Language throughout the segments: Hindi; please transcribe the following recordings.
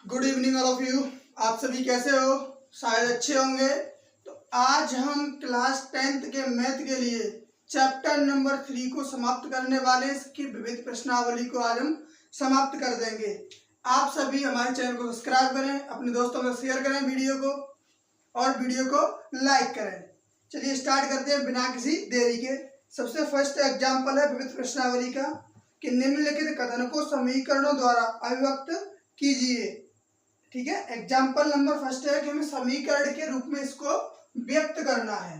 Good evening all of you. आप सभी कैसे हो? शायद अच्छे होंगे। तो आज हम क्लास 10th के मैथ के लिए चैप्टर नंबर 3 को समाप्त करने वाले हैं। इसकी विविध प्रश्नावली को आज हम समाप्त कर देंगे। आप सभी हमारे चैनल को सब्सक्राइब करें, अपने दोस्तों को शेयर करें वीडियो को, और वीडियो को लाइक करें। चलिए स्टार्ट करते हैं बिना किसी देरी के। सबसे फर्स्ट एग्जाम्पल है विविध प्रश्नावली का कि निम्नलिखित कथन को समीकरणों द्वारा अभिव्यक्त कीजिए। ठीक है, एग्जाम्पल नंबर फर्स्ट है कि हमें समीकरण के रूप में इसको व्यक्त करना है।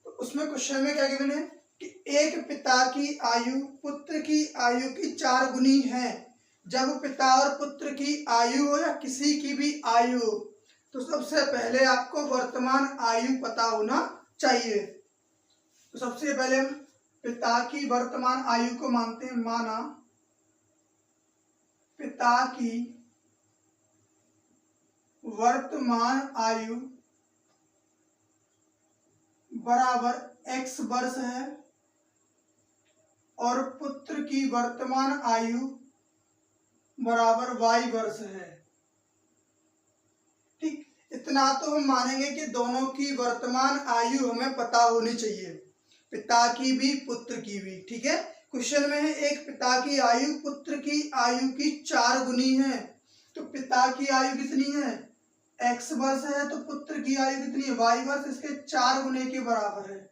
तो उसमें क्वेश्चन में क्या गिवन है कि एक पिता की आयु पुत्र की आयु की 4 गुनी है। जब पिता और पुत्र की आयु हो या किसी की भी आयु हो, तो सबसे पहले आपको वर्तमान आयु पता होना चाहिए। तो सबसे पहले हम पिता की वर्तमान आयु को मानते हैं। माना पिता की वर्तमान आयु बराबर x वर्ष है और पुत्र की वर्तमान आयु बराबर y वर्ष है। ठीक, इतना तो हम मानेंगे कि दोनों की वर्तमान आयु हमें पता होनी चाहिए, पिता की भी पुत्र की भी। ठीक है, क्वेश्चन में है एक पिता की आयु पुत्र की आयु की 4 गुनी है। तो पिता की आयु कितनी है? x वर्ष है। तो पुत्र की आयु कितनी है? y वर्ष। इसके 4 गुने के बराबर है।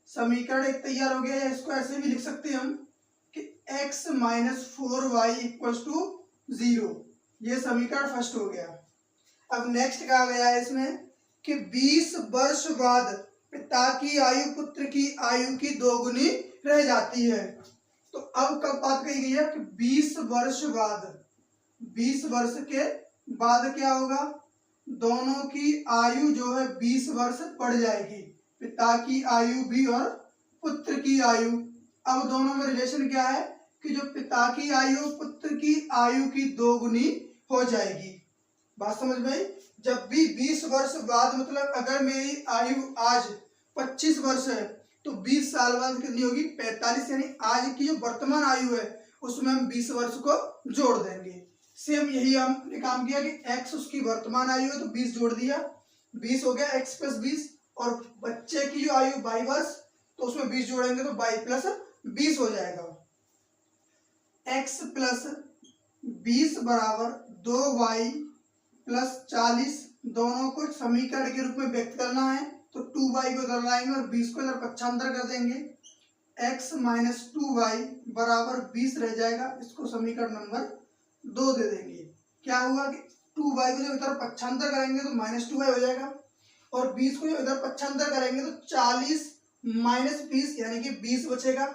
समीकरण एक तैयार हो गया है। इसको ऐसे भी लिख सकते हैं हम कि x minus 4y equals to 0। ये समीकरण फर्स्ट हो गया। अब नेक्स्ट कहा गया है इसमें कि 20 वर्ष बाद पिता की आयु पुत्र की आयु की 2 गुनी रह जाती है। तो अब कब बात कही गई है कि 20 वर्ष बाद, 20 वर्ष के बाद क्या होगा? दोनों की आयु जो है 20 वर्ष बढ़ जाएगी, पिता की आयु भी और पुत्र की आयु। अब दोनों में रिलेशन क्या है कि जो पिता की आयु पुत्र की आयु की 2 गुनी हो जाएगी। बात समझ में आई? जब भी 20 वर्ष बाद, मतलब अगर मेरी आयु आज 25 वर्ष है तो 20 साल बाद कितनी होगी? 45। यानी आज की जो वर्तमान आयु है उसमें हम 20 वर्ष को जोड़ देंगे। सेम यही हमने काम किया कि x उसकी वर्तमान आयु है तो 20 जोड़ दिया, 20 हो गया x प्लस 20। और बच्चे की जो आयु 22 वर्ष, तो उसमें 20 जोड़ेंगे तो 22 प्लस 20 हो जाएगा। x प्लस 20 बराबर 2y प्लस 40। दोनों को समीकरण के रूप में व्यक्त करना है तो 2y को इधर लाएंगे और 20 को इधर पक्षांतर कर देंगे। x माइनस 2y बराबर 20 रह जाएगा। इसको समीकरण नंबर 2 दे देंगे। क्या हुआ कि 2y को जब इधर पक्षांतर करेंगे तो माइनस 2y हो जाएगा, और 20 को जब इधर पक्षांतर करेंगे तो 40 माइनस 20 यानी कि 20 बचेगा।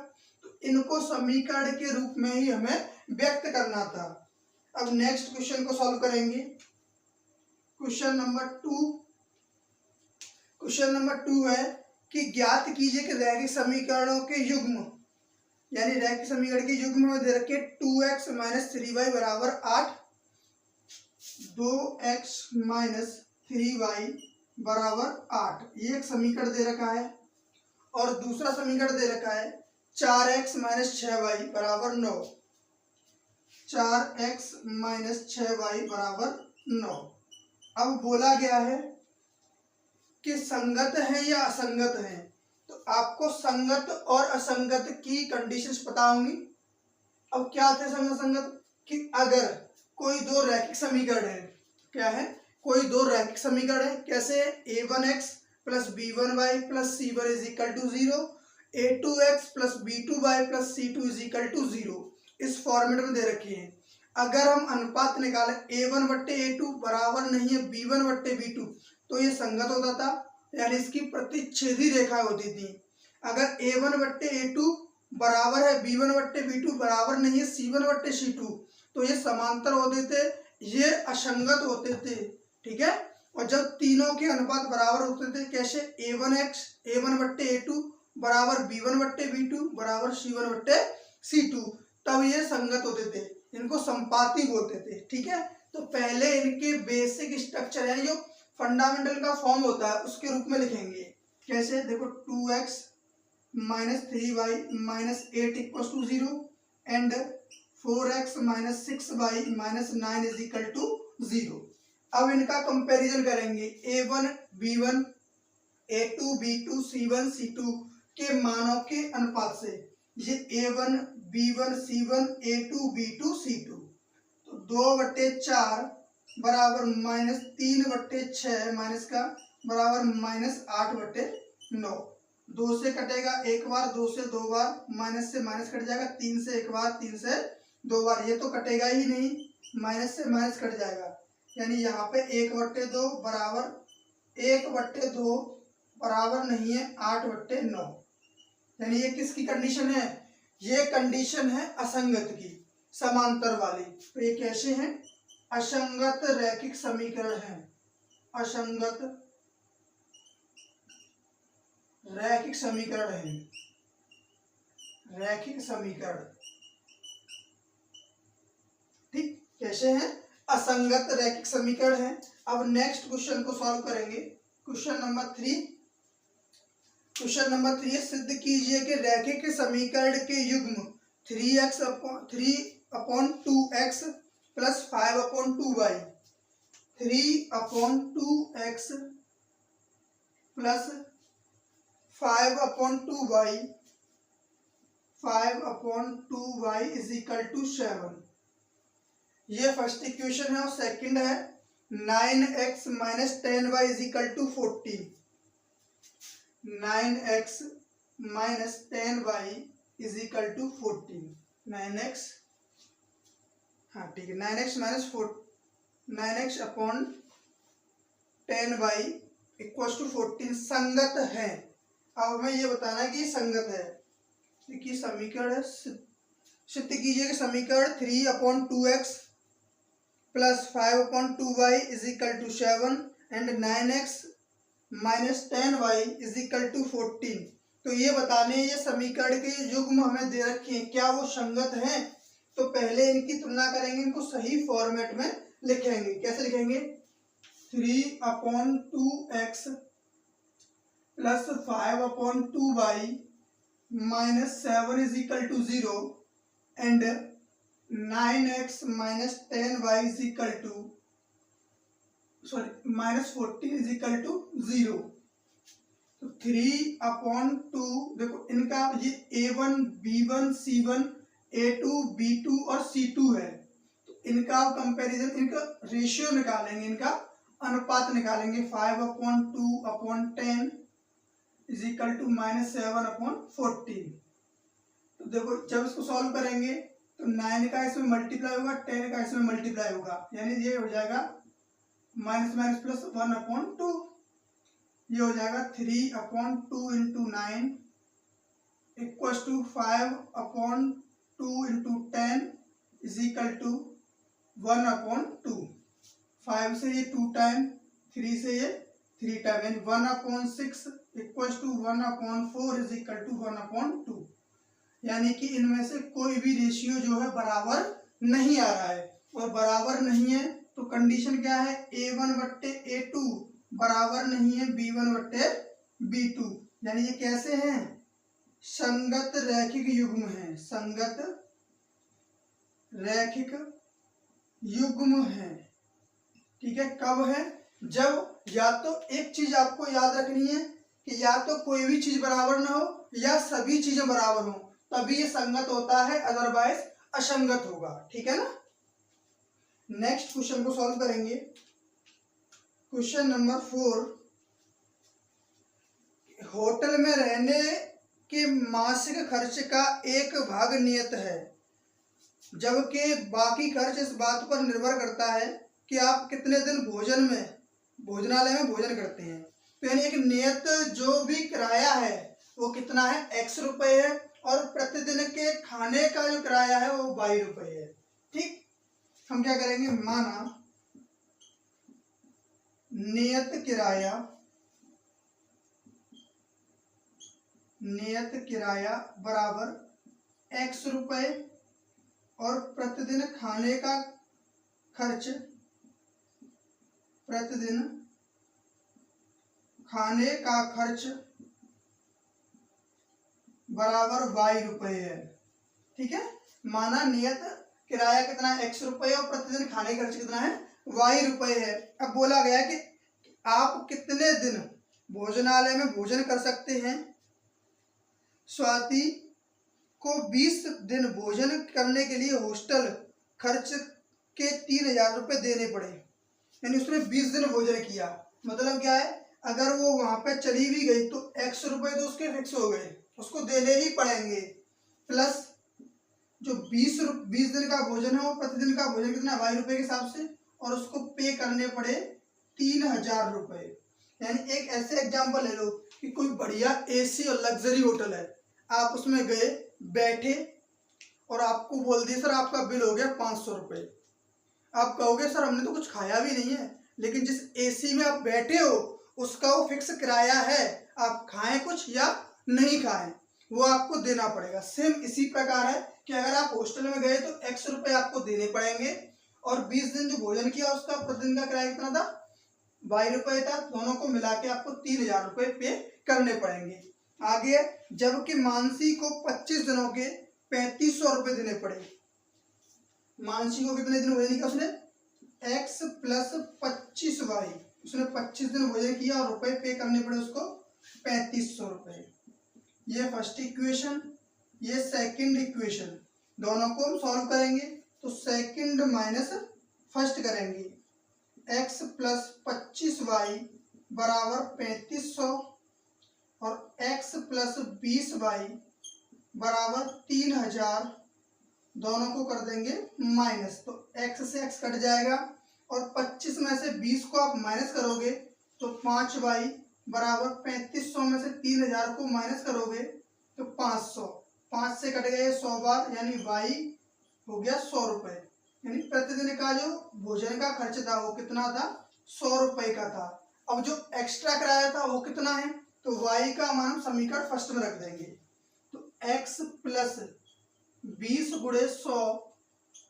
तो इनको समीकरण के रूप में ही हमें व्यक्त करना था। अब नेक्स्ट क्वेश्चन को सॉल्व करेंगे। क्वेश्चन नंबर 2 है कि ज्ञात कीजिए कि रैखिक समीकरणों के युग्म, यानी रैखिक समीकरण के युग्म में दे रखे 2x माइनस 3y बराबर 8, 2x माइनस 3y बराबर 8। ये एक समीकरण दे रखा है। और दूसरा समीकरण दे रखा है 4x माइनस 6y बराबर 9, 4x माइनस 6y बराबर 9। अब बोला गया है कि संगत है या असंगत है। तो आपको संगत और असंगत की कंडीशंस पता होंगी। अब क्या थे संगत संगत? कि अगर कोई दो रैखिक समीकरण है, क्या है? कोई दो रैखिक समीकरण है। कैसे? a1x plus b1y plus c1 is equal to 0, a2x plus b2y plus c2 is equal to 0। इस फॉर्मेट में दे रखी है। अगर हम अनुपात निकालें a1 बट्टे a2 बराबर नहीं है b1 बट्टे b2, तो ये संगत होता था, यानी इसकी प्रतिच्छेदी रेखा होती थी। अगर a1 बट्टे a2 बराबर है b1 बट्टे b2 बराबर नहीं है c1 बट्टे c2, तो ये समांतर होते थे, ये असंगत होते थे। ठीक है, और जब तीनों के अनुपात बराबर होते थे, कैसे? a1 बट्टे a2 बराबर b1 बट्टे b2 बराबर c1 बट्टे c2, तब ये संगत होते थे। इनको संपाती बोलते थे। ठीक है, तो पहले इनके बेसिक स्ट्रक्चर है, जो फंडामेंटल का फॉर्म होता है उसके रूप में लिखेंगे। कैसे? देखो 2x minus 3y minus 8 equals to 0 and 4x minus 6y minus 9 is equal to 0। अब इनका कंपैरिजन करेंगे, A1 B1 A2 B2 C1 C2 के मानों के अनुपात से। ये A1 B1 C1 A2 B2 C2, तो 2/4 बराबर -3/6 माइनस का बराबर -8/9। 2 से कटेगा एक बार, 2 से 2 बार, माइनस से माइनस कट जाएगा, 3 से एक बार, 3 से 2 बार, ये तो कटेगा ही नहीं, माइनस से माइनस कट जाएगा। यानी यहाँ पे 1/2 बराबर 1/2 बराबर नहीं है 8/9। यानी ये किसकी कंडीशन है? ये कंडीशन है असंगत की, समांतर वाली। तो ये कैसे हैं? असंगत रैखिक समीकरण है, असंगत रैखिक समीकरण है, रैखिक समीकरण। ठीक, कैसे हैं? असंगत रैखिक समीकरण है। अब नेक्स्ट क्वेश्चन को सॉल्व करेंगे। क्वेश्चन नंबर 3 सिद्ध कीजिए कि रैखिक समीकरण के युग्म 3/2x plus 5/2y 3/2x plus 5/2y is equal to 7। ये फर्स्ट इक्वेशन है। और सेकंड है 9x minus 10y is equal to 14। 9x minus 10y is equal to 14। 9x, हाँ ठीक है, 9x upon 10y equal to 14 संगत है। अब हमें ये बताना है कि संगत है। देखिए समीकरण है, सिद्ध कीजिए कि समीकरण 3/2x plus 5/2y is equal to 7 and 9x minus 10y is equal to 14। तो ये बताने ये समीकरण के युग्म हमें दे रखे हैं, क्या वो संगत हैं? तो पहले इनकी तुलना करेंगे, इनको सही फॉर्मेट में लिखेंगे। कैसे लिखेंगे? 3/2x plus 5/2y minus 7 is equal to 0 and 9x minus 10y is equal to minus 14 is equal to 0। तो 3/2, देखो इनका ये A1 B1 C1 A2 B2 और C2 है। तो इनका कंपैरिजन, इनका रेशियो निकालेंगे, इनका अनुपात निकालेंगे। 5/2/10 इज इक्वल टू -7/14। तो देखो जब इसको सॉल्व करेंगे तो 9 का इसमें मल्टीप्लाई होगा, 10 का इसमें मल्टीप्लाई होगा, यानी ये हो जाएगा माइनस माइनस प्लस 1/2। ये हो जाएगा 3/2 into 9 equal to 5/2 into 10 is equal to 1/2। 5 से ये 2 टाइम, 3 से ये 3 टाइम, यानी 1/6 equal to 1/4 is equal to 1/2। यानी कि इनमें से कोई भी रेशियो जो है बराबर नहीं आ रहा है। और बराबर नहीं है तो कंडीशन क्या है? A1/A2 बराबर नहीं है B1/B2। यानी ये कैसे हैं? संगत रैखिक युग्म है, संगत रैखिक युग्म है। ठीक है, कब है? जब या तो एक चीज आपको याद रखनी है कि या तो कोई भी चीज बराबर ना हो या सभी चीजें बराबर हो, तभी ये संगत होता है, अदरवाइज असंगत होगा। ठीक है ना। नेक्स्ट क्वेश्चन को सॉल्व करेंगे। क्वेश्चन नंबर 4, होटल में रहने के मासिक खर्च का 1 भाग नियत है, जबकि बाकी खर्च इस बात पर निर्भर करता है कि आप कितने दिन भोजनालय में भोजन करते हैं। तो यानी एक नियत जो भी किराया है वो कितना है? x रुपए है, और प्रतिदिन के खाने का जो किराया है वो 22 रुपए है। ठीक, हम क्या करेंगे? माना नियत किराया बराबर x रुपए और प्रतिदिन खाने का खर्च, प्रतिदिन खाने का खर्च बराबर 22 रुपए है। ठीक है, माना नियत किराया कितना है? x रुपए और प्रतिदिन खाने का खर्च कितना है? y रुपए है। अब बोला गया कि आप कितने दिन भोजनालय में भोजन कर सकते हैं। स्वाति को 20 दिन भोजन करने के लिए हॉस्टल खर्च के 3000 रुपये देने पड़े, यानी उसने 20 दिन भोजन किया। मतलब क्या है, अगर वो वहां पे चली भी गई तो x रुपये तो उसके फिक्स हो गए, उसको देने ही पड़ेंगे, प्लस जो 20 दिन का भोजन है वो प्रतिदिन का भोजन कितना y रुपये के हिसाब से, और उसको पे करने पड़े 3000 रुपये। यानी एक ऐसे एग्जाम्पल ले लो कि कोई बढ़िया एसी और लग्जरी होटल है, आप उसमें गए बैठे और आपको बोल दिया सर आपका बिल हो गया 500 रुपये। आप कहोगे सर हमने तो कुछ खाया भी नहीं है, लेकिन जिस एसी में आप बैठे हो उसका वो फिक्स किराया है, आप खाएं कुछ या नहीं खाएं वो आपको देना पड़ेगा। सेम इसी प्रकार है कि अगर आप हॉस्टल में गए तो x रुपये आपको देने पड़ेंगे, और 20 दिन जो भोजन किया उसका प्रतिदिन का किराया कितना था, y रुपये था। दोनों को मिला के आपको 3000 रुपये पे करने पड़ेंगे। आगे जबकि मानसी को 25 दिनों के 3500 रुपये देने पड़े। मानसी को कितने दिन भोजन किया उसने, x प्लस 25y, उसने 25 दिन भोजन किया और रुपए पे करने पड़े उसको 3500 रुपये। ये फर्स्ट इक्वेशन, ये सेकंड इक्वेशन, दोनों को हम सॉल्व करेंगे तो सेकंड माइनस फर्स्ट करेंगे, x प्लस 25y बराबर 3500 और x प्लस 20y बराबर 3000, दोनों को कर देंगे माइनस, तो x से x कट जाएगा और 25 में से 20 को आप माइनस करोगे तो 5y बराबर 3500 में से 3000 को माइनस करोगे तो 500, 5 से कट गए 100 बार, यानी y हो गया 100 रुपये। यानी प्रतिदिन का जो भोजन का खर्च था वो कितना था, 100 रुपये का था। अब जो एक्स्ट्रा किराया था वो कितना है, तो y का मान हम समीकरण फर्स्ट में रख देंगे, तो x प्लस 20 गुणे 100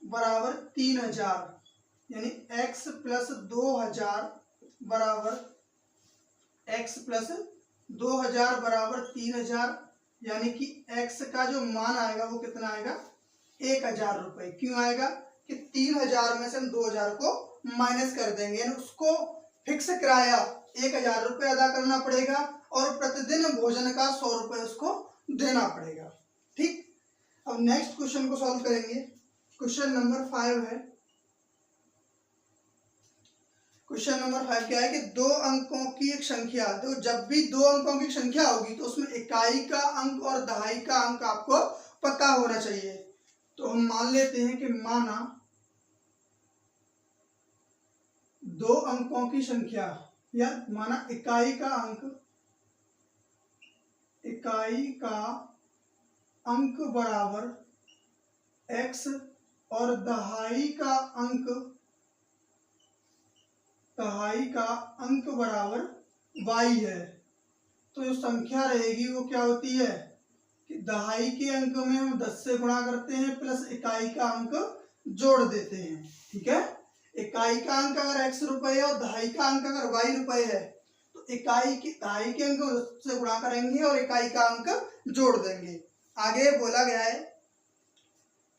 बराबर 3000, यानी x प्लस 2000 बराबर x प्लस 2000 बराबर 3000, यानी कि x का जो मान आएगा वो कितना आएगा, 1000 रुपये। क्यों आएगा कि 3000 में से हम 2000 को माइनस कर देंगे, यानी उसको फिक्स किराया 1000 रुपये अदा करना पड़ेगा और प्रतिदिन भोजन का 100 रुपये उसको देना पड़ेगा। ठीक, अब नेक्स्ट क्वेश्चन को सॉल्व करेंगे। क्वेश्चन नंबर 5 है। क्वेश्चन नंबर 5 क्या है कि 2 अंकों की एक संख्या, तो जब भी 2 अंकों की संख्या होगी तो उसमें इकाई का अंक और दहाई का अंक आपको पता होना चाहिए। तो हम मान लेते हैं कि माना 2 अंकों की संख्या, या माना इकाई का अंक बराबर x और दहाई का अंक बराबर y है। तो जो संख्या रहेगी वो क्या होती है कि दहाई के अंक में हम 10 से गुणा करते हैं प्लस इकाई का अंक जोड़ देते हैं। ठीक है, इकाई का अंक अगर x रुपये है और दहाई का अंक अगर y रुपये है तो दहाई के अंक 10 से गुणा करेंगे और इकाई का अंक जोड़ देंगे। आगे बोला गया है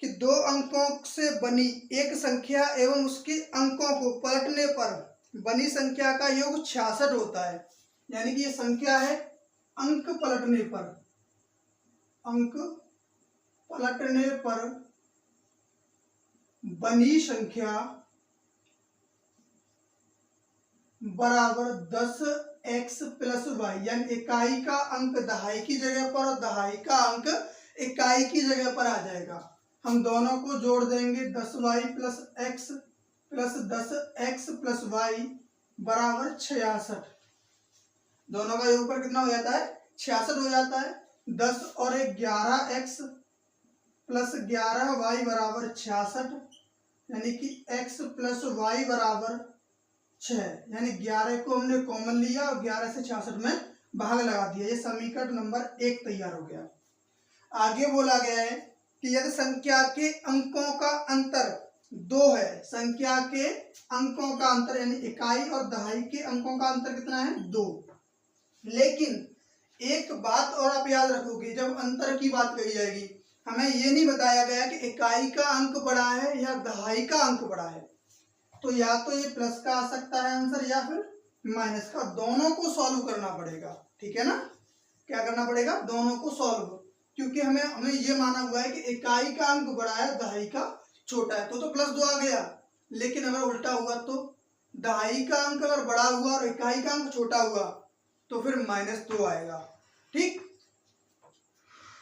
कि 2 अंकों से बनी एक संख्या एवं उसके अंकों को पलटने पर बनी संख्या का योग 66 होता है। यानी कि ये संख्या है अंक पलटने पर बनी संख्या बराबर 10x प्लस y, यानी इकाई का अंक दहाई की जगह पर और दहाई का अंक इकाई की जगह पर आ जाएगा। हम दोनों को जोड़ देंगे, 10y plus x plus 10x plus y बराबर 66। दोनों का योग पर कितना हो जाता है, 66 हो जाता है। 10 और 11x प्लस 11y बराबर 66, यानी कि x प्लस y बराबर 6, यानी 11 को हमने कॉमन लिया और 11 से 66 में भाग लगा दिया। ये समीकरण नंबर 1 तैयार हो गया। आगे बोला गया है कि यदि संख्या के अंकों का अंतर 2 है, संख्या के अंकों का अंतर यानी इकाई और दहाई के अंकों का अंतर कितना है, 2। लेकिन एक बात और आप याद रखोगे, जब अंतर की बात कही जाएगी हमें ये नहीं बताया गया कि इकाई का अंक बड़ा है या दहाई का अंक बड़ा है। तो या तो ये प्लस का आ सकता है आंसर या फिर माइनस का, दोनों को सॉल्व करना पड़ेगा। ठीक है ना, क्या करना पड़ेगा, दोनों को सॉल्व, क्योंकि हमें ये माना हुआ है कि इकाई का अंक बड़ा है दहाई का छोटा है, तो +2 आ गया। लेकिन अगर उल्टा हुआ तो दहाई का अंक अगर बड़ा हुआ और इकाई का अंक छोटा हुआ तो फिर -2 आएगा। ठीक,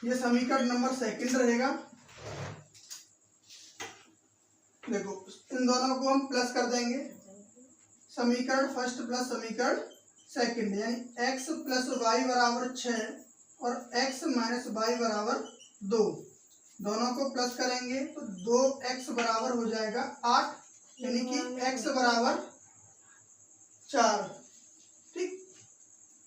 ये समीकरण नंबर 2 रहेगा। देखो इन दोनों को हम प्लस कर देंगे, समीकरण फर्स्ट प्लस समीकरण सेकंड, यानी x + y = 6 और x - y = 2, दोनों को प्लस करेंगे तो 2x बराबर हो जाएगा 8, यानी कि x बराबर 4। ठीक,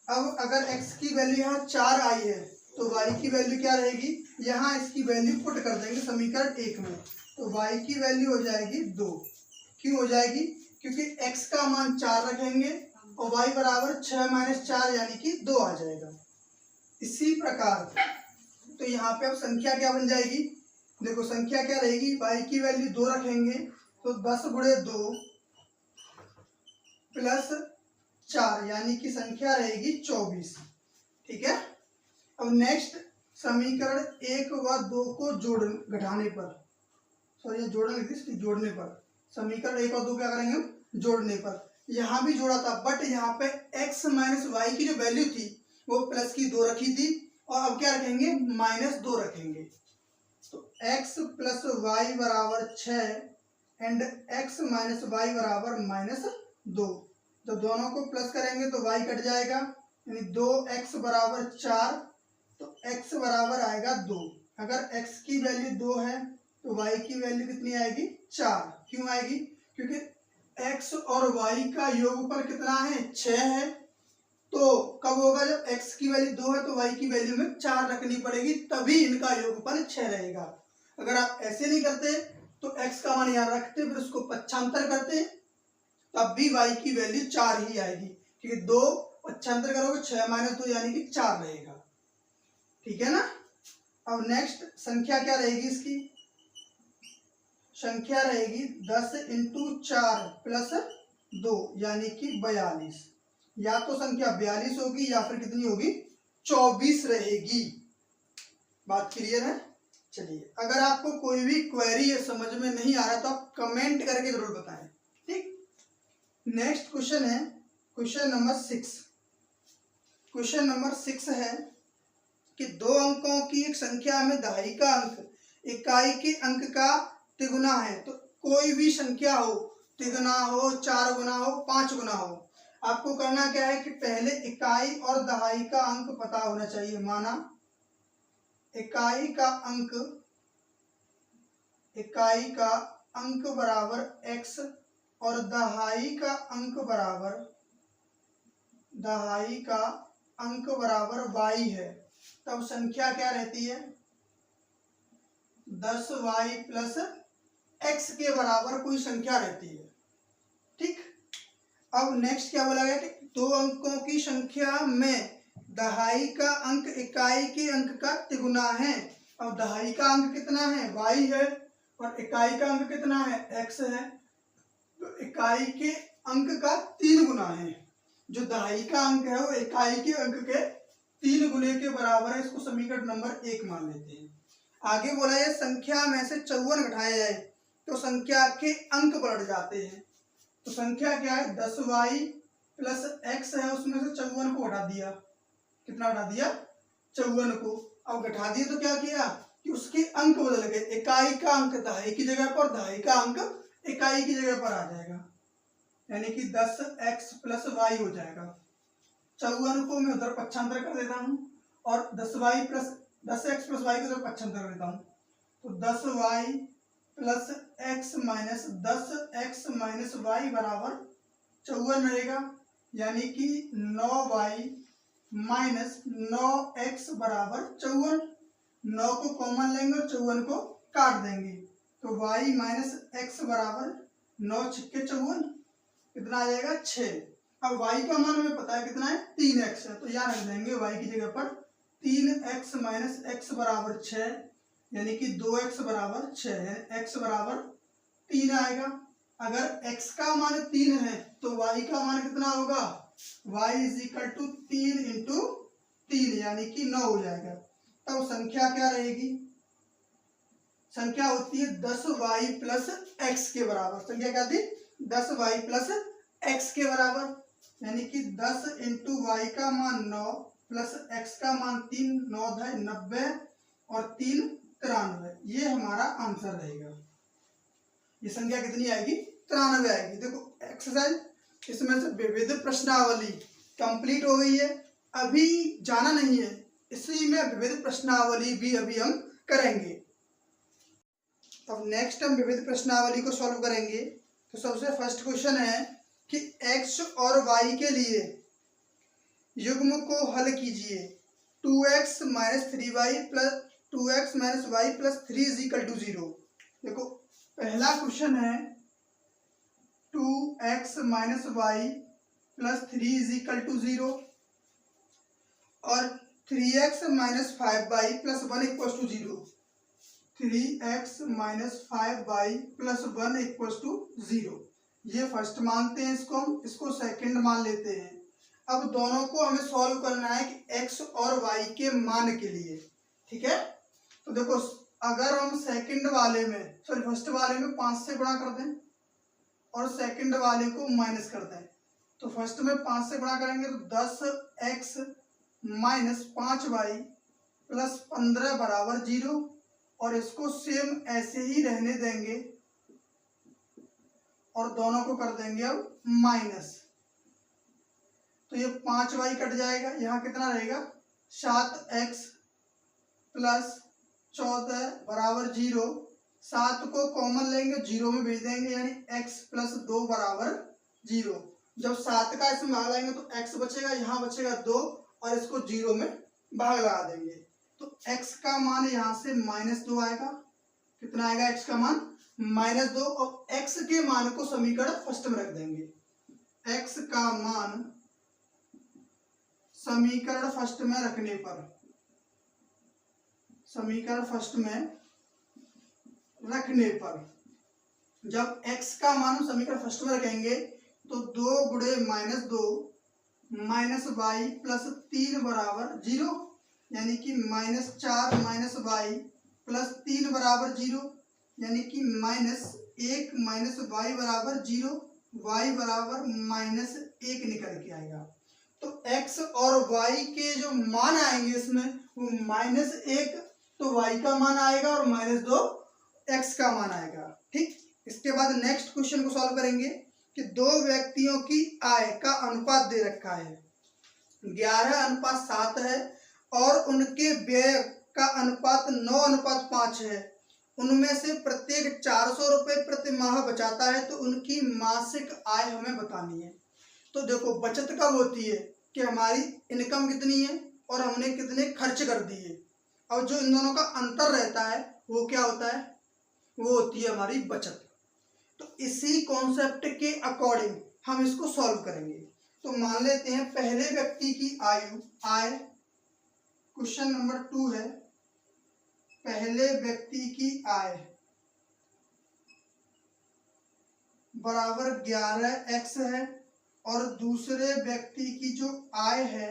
अब अगर x की वैल्यू यहाँ 4 आई है तो y की वैल्यू क्या रहेगी, यहाँ इसकी वैल्यू पुट कर देंगे समीकरण 1 में, तो y की वैल्यू हो जाएगी 2। क्यों हो जाएगी, क्योंकि x का मान 4 रखेंगे और y बराबर 6 - 4 यानी कि 2 आ जाएगा। इसी प्रकार तो यहाँ पे अब संख्या क्या बन जाएगी, देखो संख्या क्या रहेगी, y की वैल्यू 2 रखेंगे तो 10 × 2 + 4 यानी कि संख्या रहेगी 24। ठीक है, अब नेक्स्ट समीकरण 1 व 2 को घटाने पर, सॉरी जोड़ने पर, समीकरण 1 और 2 क्या करेंगे हम, जोड़ने पर। यहाँ भी जोड़ा था बट यहाँ पे x - y की जो वैल्यू थी वो प्लस की 2 रखी थी, और अब क्या रखेंगे, -2 रखेंगे। तो x + y = 6 and x - y = -2। जब दोनों को प्लस करेंगे तो y कट जाएगा, यानी 2x = 4, तो x बराबर आएगा 2। अगर x की वैल्यू 2 है तो y की वैल्यू कितनी आएगी, 4। क्यों आएगी, क्योंकि x और y का योगफल कितना है, 6 है। तो कब होगा, जब x की वैल्यू 2 है तो y की वैल्यू में 4 रखनी पड़ेगी, तभी इनका योगफल 6 रहेगा। अगर आप ऐसे नहीं करते तो x का मान यहाँ रखते फिर उसको पक्षांतर करते तब भी y की वैल्यू 4 ही आएगी, क्योंकि 2 पक्षांतर करोगे 6 - 2 यानी कि 4 रहेगा। ठीक है ना, अब नेक्स्ट संख्या क्या रहेगी, इसकी संख्या रहेगी 10 × 4 + 2 यानी कि 42। या तो संख्या 42 होगी या फिर कितनी होगी, 24 रहेगी। बात क्लियर है। चलिए, अगर आपको कोई भी क्वेरी है समझ में नहीं आ रहा तो आप कमेंट करके जरूर बताएं। ठीक, नेक्स्ट क्वेश्चन है क्वेश्चन नंबर 6। क्वेश्चन नंबर 6 है कि 2 अंकों की एक संख्या में दहाई का अंक इकाई के अंक का तिगुना है। तो कोई भी संख्या हो, तिगुना हो, 4 गुना हो, 5 गुना हो, आपको करना क्या है कि पहले इकाई और दहाई का अंक पता होना चाहिए। माना इकाई का अंक बराबर x और दहाई का अंक बराबर y है, तब संख्या क्या रहती है, 10y + x के बराबर कोई संख्या रहती है। ठीक, अब नेक्स्ट क्या बोला गया कि 2 अंकों की संख्या में दहाई का अंक इकाई के अंक का तिगुना है। अब दहाई का अंक कितना है, y है, और इकाई का अंक कितना है, x है, तो इकाई के अंक का 3 गुना है। जो दहाई का अंक है वो इकाई के अंक के 3 गुने के बराबर है, इसको समीकरण नंबर 1 मान लेते हैं। आगे बोला है संख्या में से 54 घटाया जाए तो संख्या के अंक पलट जाते हैं। तो संख्या क्या है, 10y + x है, उसमें से 54 को हटा दिया, कितना हटा दिया, 54 को। अब घटा दिए तो क्या किया कि उसके अंक बदल गए, इकाई का अंक दहाई की जगह पर, दहाई का अंक इकाई की जगह पर आ जाएगा, यानी कि 10x + y हो जाएगा। 54 को मैं उधर पक्षांतर कर देता हूँ और 10x + y को उधर पक्षांतर कर देता हूँ, तो 10y + x - 10x - y = 54 रहेगा, यानी कि 9y - 9x = 54। 9 को कॉमन लेंगे और 54 को काट देंगे, तो y - x = 9 × 6 = 54, कितना आ जाएगा, 6। अब y का मान हमें पता है कितना है, 3x है, तो यहाँ रख देंगे y की जगह पर 3x - x = 6, यानी कि 2x = 6 है, x = 3 आएगा। अगर x का मान 3 है तो y का मान कितना होगा, y is equal to 3 into 3 यानी कि 9 हो जाएगा। तब संख्या क्या रहेगी, संख्या होती है 10y प्लस एक्स के बराबर। संख्या क्या थी, 10y प्लस एक्स के बराबर, यानी कि 10 इंटू वाई का मान 9 प्लस एक्स का मान 3, 9 है 90 और 3 93। ये हमारा आंसर रहेगा। ये संख्या कितनी आएगी, 93 आएगी। देखो एक्सरसाइज इसमें से विविध प्रश्नावली कंप्लीट हो गई है, अभी जाना नहीं है, इसी में विविध प्रश्नावली भी अभी हम करेंगे। अब नेक्स्ट हम विविध प्रश्नावली को सॉल्व करेंगे। तो सबसे फर्स्ट क्वेश्चन है कि x और y के लिए युग्म को हल कीजिए। 2x minus 3y plus 2x minus y plus 3 is equal to 0। देखो पहला क्वेश्चन है 2x minus y plus 3 is equal to 0 और 3x minus 5y plus 1 equal to 0। 3x minus 5y plus 1 equal to 0। ये फर्स्ट मानते हैं इसको, हम इसको सेकंड मान लेते हैं। अब दोनों को हमें सॉल्व करना है कि x और y के मान के लिए, ठीक है। तो देखो अगर हम सेकंड वाले में फर्स्ट वाले में 5 से गुणा कर दें और सेकंड वाले को माइनस कर दें, तो फर्स्ट में 5 से गुणा करेंगे तो 10x माइनस 5y प्लस 15 बराबर 0 और इसको सेम ऐसे ही रहने देंगे और दोनों को कर देंगे अब माइनस। तो ये 5y कट जाएगा, यहाँ कितना रहेगा 7x प्लस 14 बराबर 0। 7 को कॉमन लेंगे 0 में भेज देंगे यानी x प्लस 2 बराबर 0। जब 7 का इसमें भाग लाएंगे तो x बचेगा, यहाँ बचेगा 2 और इसको 0 में भाग लगा देंगे। तो x का मान यहाँ से -2 आएगा। कितना आएगा x का मान -2 और x के मान को समीकरण फर्स्ट में रख देंगे। x का मान समीकरण फर्स्ट में रखने पर, समीकरण फर्स्ट में रखने पर जब x का मान समीकरण फर्स्ट में रखेंगे तो 2 गुणे -2 माइनस वाई प्लस 3 बराबर 0 यानी कि -4 माइनस वाई प्लस 3 बराबर 0 यानी कि -1 माइनस वाई बराबर 0, वाई बराबर -1 निकल के आएगा। तो x और y के जो मान आएंगे इसमें वो -1 तो y का मान आएगा और -2 x का मान आएगा, ठीक। इसके बाद नेक्स्ट क्वेश्चन को सॉल्व करेंगे कि दो व्यक्तियों की आय का अनुपात दे रखा है 11:7 है और उनके व्यय का अनुपात 9:5 है। उनमें से प्रत्येक 400 रुपये प्रति माह बचाता है, तो उनकी मासिक आय हमें बतानी है। तो देखो बचत कब होती है कि हमारी इनकम कितनी है और हमने कितने खर्च कर दिए, और जो इन दोनों का अंतर रहता है वो क्या होता है, वो होती है हमारी बचत। तो इसी कॉन्सेप्ट के अकॉर्डिंग हम इसको सॉल्व करेंगे। तो मान लेते हैं पहले व्यक्ति की आय, क्वेश्चन नंबर 2 है, पहले व्यक्ति की आय बराबर 11x है और दूसरे व्यक्ति की जो आय है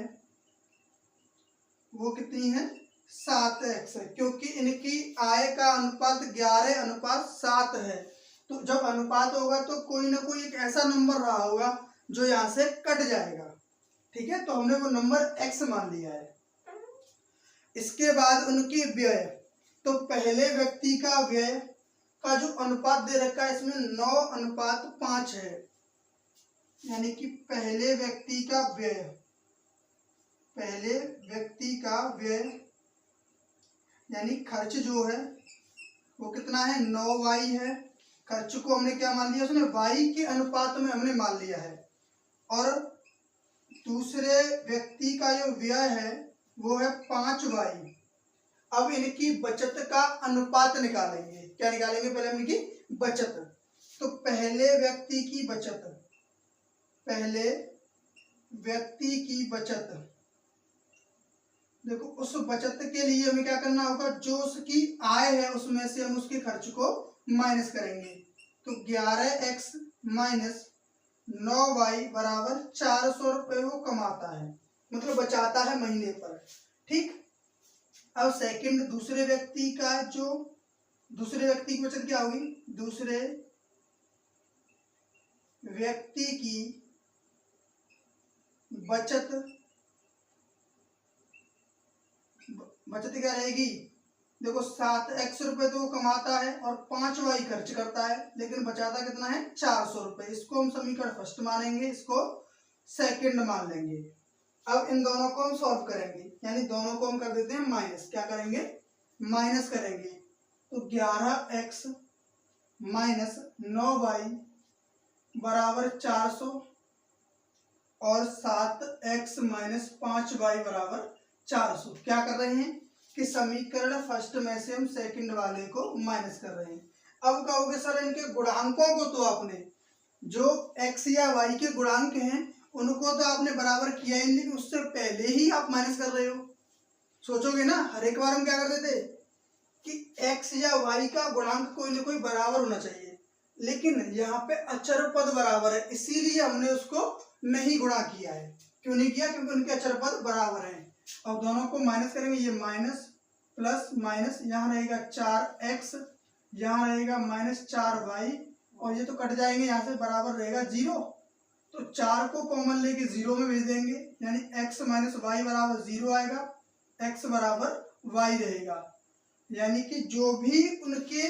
वो कितनी है 7x है, क्योंकि इनकी आय का अनुपात 11:7 है। तो जब अनुपात होगा तो कोई ना कोई एक ऐसा नंबर रहा होगा जो यहाँ से कट जाएगा, ठीक है। तो हमने वो नंबर x मान लिया है। इसके बाद उनकी व्यय, तो पहले व्यक्ति का व्यय का जो अनुपात दे रखा है इसमें 9:5 है, यानी कि पहले व्यक्ति का व्यय यानी खर्च जो है वो कितना है 9y है। खर्च को हमने क्या मान लिया, उसने y के अनुपात में हमने मान लिया है। और दूसरे व्यक्ति का जो व्यय है वो है 5y। अब इनकी बचत का अनुपात निकालेंगे। क्या निकालेंगे, पहले हम इनकी बचत। तो पहले व्यक्ति की बचत देखो, उस बचत के लिए हमें क्या करना होगा, जो उसकी आय है उसमें से हम उसके खर्च को माइनस करेंगे। तो 11x माइनस 9y बराबर 400 रुपये वो कमाता है, मतलब बचाता है महीने पर। ठीक, अब सेकंड दूसरे व्यक्ति की बचत क्या होगी? दूसरे व्यक्ति की बचत क्या रहेगी? देखो 7x रुपये तो वो कमाता है और 5y खर्च करता है, लेकिन बचाता कितना है? 400 रुपये। इसको हम समीकरण फर्स्ट मानेंगे, इसको सेकंड मान लेंगे। अब इन दोनों को हम सॉल्व करेंगे, यानी दोनों को हम कर देते हैं माइनस। क्या करेंगे? माइनस करेंगे। तो 11x माइनस 9y बराबर 400 और 7x माइनस 5y बराबर 400। क्या कर रहे हैं कि समीकरण फर्स्ट में से हम सेकंड वाले को माइनस कर रहे हैं। अब कहोगे सर इनके गुणांकों को तो आपने जो x या y के गुणांक हैं उनको तो आपने बराबर किया ही, लेकिन उससे पहले ही आप माइनस कर रहे हो। सोचोगे ना, हर एक बार हम क्या करते थे कि x या y का गुणांक कोई ना कोई बराबर होना चाहिए, लेकिन यहाँ पे अचर पद बराबर है, इसीलिए हमने उसको नहीं गुणा किया है। क्यों नहीं किया? क्योंकि उनके अचर पद बराबर हैं। अब दोनों को माइनस करेंगे, ये माइनस प्लस माइनस, यहाँ रहेगा 4x, यहाँ रहेगा माइनस 4y, और ये तो कट जाएंगे, यहाँ से बराबर रहेगा 0। तो 4 को कॉमन लेके 0 में भेज देंगे, यानी x माइनस वाई बराबर 0 आएगा, x बराबर y रहेगा। यानी कि जो भी उनके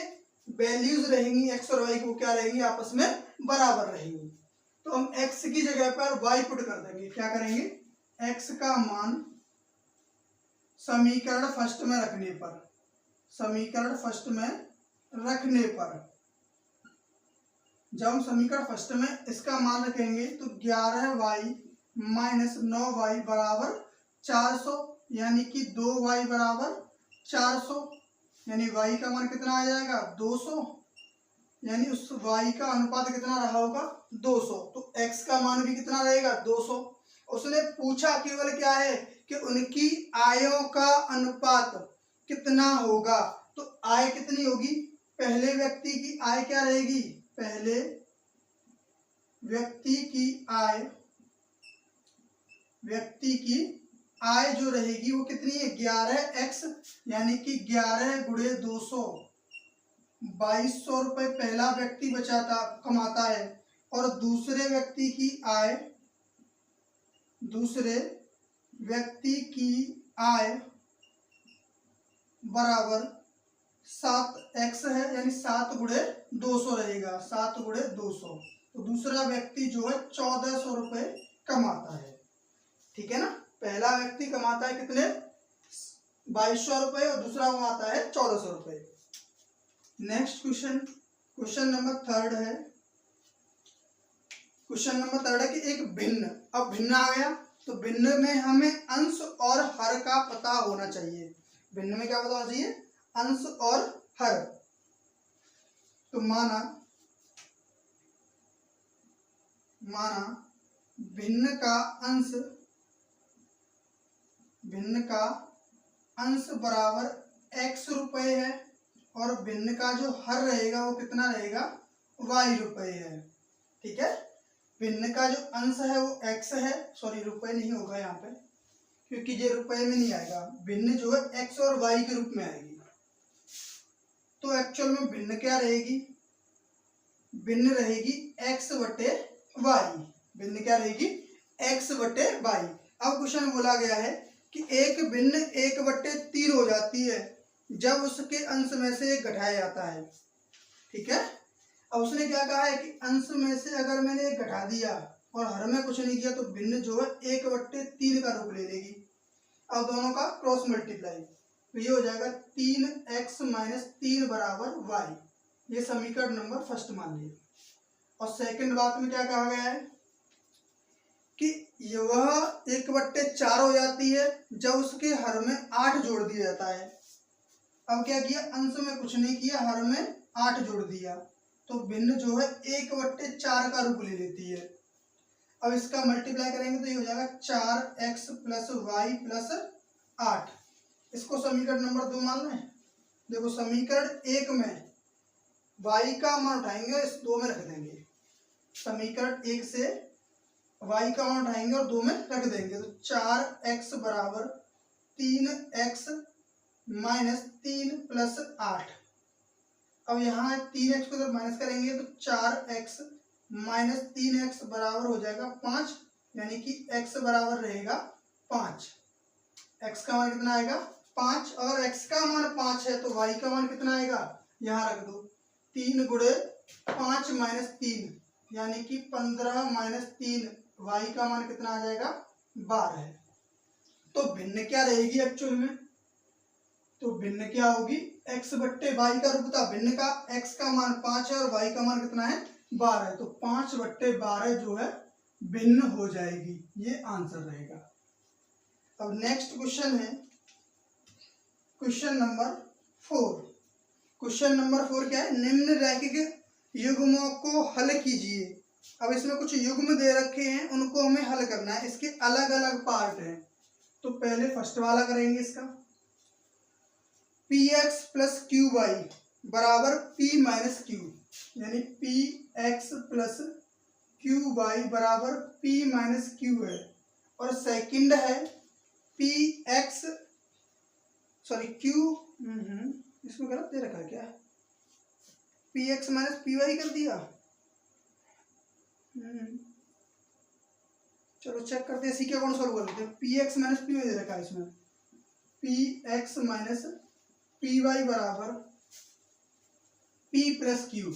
वैल्यूज रहेंगी x और y को क्या रहेंगी? आपस में बराबर रहेंगी। तो हम x की जगह पर y पुट कर देंगे। क्या करेंगे? x का मान समीकरण फर्स्ट में रखने पर, जब हम समीकरण फर्स्ट में इसका मान रखेंगे तो 11y माइनस 9y बराबर 400, यानी कि 2y बराबर 400, यानी y का मान कितना आ जाएगा? 200, यानी उस y का अनुपात कितना रहा होगा? 200। तो x का मान भी कितना रहेगा? 200। उसने पूछा केवल क्या है कि उनकी आयों का अनुपात कितना होगा। तो आय कितनी होगी? पहले व्यक्ति की आय क्या रहेगी? पहले व्यक्ति की आय जो रहेगी वो कितनी है? 11x, यानी कि 11 गुणे 200, 2200 रुपये पहला व्यक्ति कमाता है, और दूसरे व्यक्ति की आय बराबर 7x है, यानी 7 गुणे 200 रहेगा, 7 गुणे 200। तो दूसरा व्यक्ति जो है 1400 रुपये कमाता है। ठीक है ना? पहला व्यक्ति कमाता है कितने? 2200 रुपये, और दूसरा कमाता है 1400 रुपये। नेक्स्ट क्वेश्चन नंबर थर्ड है। क्वेश्चन नंबर थर्ड है कि एक भिन्न, अब भिन्न आ गया तो भिन्न में हमें अंश और हर का पता होना चाहिए। भिन्न में क्या पता होना चाहिए? अंश और हर। तो माना भिन्न का अंश बराबर x रुपये है, और भिन्न का जो हर रहेगा वो कितना रहेगा? y रुपये है। ठीक है, भिन्न का जो अंश है वो x है, सॉरी रुपये नहीं होगा यहाँ पे, क्योंकि ये रुपये में नहीं आएगा। भिन्न जो है x और y के रूप में आएगी। तो एक्चुअल में भिन्न क्या रहेगी? भिन्न रहेगी x बटे y। भिन्न क्या रहेगी? x बटे y। अब क्वेश्चन बोला गया है कि एक भिन्न 1/3 हो जाती है जब उसके अंश में से एक घटाया जाता है। ठीक है, अब उसने क्या कहा है कि अंश में से अगर मैंने एक घटा दिया और हर में कुछ नहीं किया तो भिन्न जो है 1/3 का रूप ले लेगी। अब दोनों का क्रॉस मल्टीप्लाई, तो ये हो जाएगा 3x माइनस 3 बराबर y। ये समीकरण नंबर फर्स्ट मान लिया। और सेकंड बात में क्या कहा गया है कि वह 1/4 हो जाती है जब उसके हर में 8 जोड़ दिया जाता है। अब क्या किया? अंश में कुछ नहीं किया, हर में 8 जोड़ दिया, तो भिन्न जो है 1/4 का रूप ले लेती है। अब इसका मल्टीप्लाई करेंगे तो ये हो जाएगा 4x प्लस वाई प्लस 8। इसको समीकरण नंबर 2 मान लें। देखो समीकरण 1 में y का मान उठाएंगे और इस 2 में रख देंगे। समीकरण 1 से y का मान उठाएंगे और 2 में रख देंगे, तो 4x बराबर 3x माइनस 3 प्लस 8। अब यहाँ 3x को जब माइनस करेंगे तो 4x माइनस 3x बराबर हो जाएगा 5, यानी कि x बराबर रहेगा 5। x का मान कितना आएगा 5। अगर x का मान 5 है तो y का मान कितना आएगा, यहाँ रख दो 3 गुणे 5 माइनस 3, यानी कि 15 माइनस 3, y का मान कितना आ जाएगा 12। तो भिन्न क्या रहेगी एक्चुअल में, तो भिन्न क्या होगी, x बट्टे y का रूप था भिन्न का, x का मान 5 है और y का मान कितना है 12 है, तो 5 बट्टे 12 जो है भिन्न हो जाएगी, ये आंसर रहेगा। अब नेक्स्ट क्वेश्चन है क्वेश्चन नंबर 4। क्वेश्चन नंबर 4 क्या है, निम्न रैखिक युग्मों को हल कीजिए। अब इसमें कुछ युग्म दे रखे हैं, उनको हमें हल करना है, इसके अलग अलग पार्ट हैं। तो पहले फर्स्ट वाला करेंगे इसका, px प्लस क्यू वाई बराबर p माइनस क्यू, यानी px प्लस क्यू वाई बराबर p माइनस क्यू है। और सेकंड है px सॉरी q, इसमें गलत दे रखा है क्या, px माइनस py कर दिया। चलो चेक करते हैं, सीखे कौन सॉल्व कर लेते हैं। px माइनस py दे रखा है इसमें, px माइनस py बराबर p प्लस क्यू,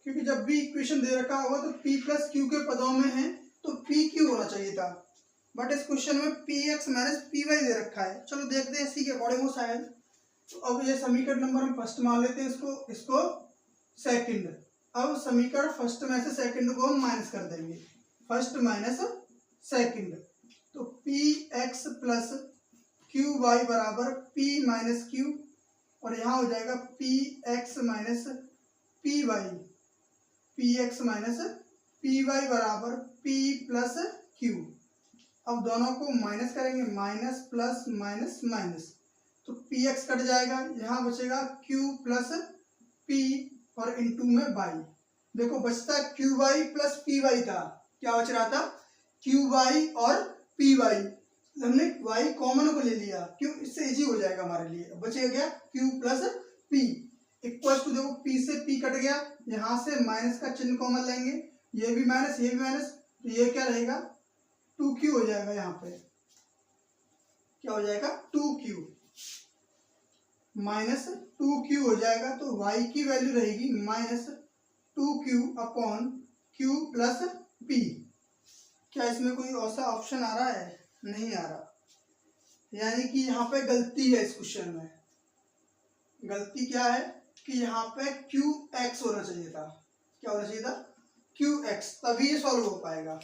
क्योंकि जब भी इक्वेशन दे रखा होगा तो p प्लस क्यू के पदों में है तो p क्यू होना चाहिए था, बट इस क्वेश्चन में px माइनस py दे रखा है। चलो देखते हैं इसी के अकॉर्डिंग हो शायद। तो अब ये समीकरण नंबर हम फर्स्ट मान लेते हैं, इसको सेकंड। अब समीकरण फर्स्ट में से सेकंड को हम माइनस कर देंगे, फर्स्ट माइनस सेकंड, तो px प्लस क्यू वाई बराबर p माइनस क्यू, और यहाँ हो जाएगा px minus p y, px minus p y बराबर p प्लस क्यू। अब दोनों को माइनस करेंगे, माइनस प्लस माइनस माइनस, तो px कट जाएगा, यहाँ बचेगा q प्लस p और इनटू में y। देखो बचता q y plus p y था, क्या बच रहा था क्यू वाई और पी वाई, हमने y कॉमन को ले लिया, क्यों, इससे इजी हो जाएगा हमारे लिए। बचेगा क्या q plus p equal to, देखो p से p कट गया, यहाँ से माइनस का चिन्ह कॉमन लेंगे, ये भी माइनस ये भी माइनस, तो ये क्या रहेगा 2q हो जाएगा, यहाँ पे क्या हो जाएगा 2q माइनस 2q हो जाएगा, तो y की वैल्यू रहेगी minus 2q upon q plus p। क्या इसमें कोई ऐसा ऑप्शन आ रहा है, नहीं आ रहा, यानी कि यहाँ पे गलती है। इस क्वेश्चन में गलती क्या है कि यहाँ पे qx होना चाहिए था, क्या होना चाहिए था qx, तभी ये सॉल्व हो पाएगा।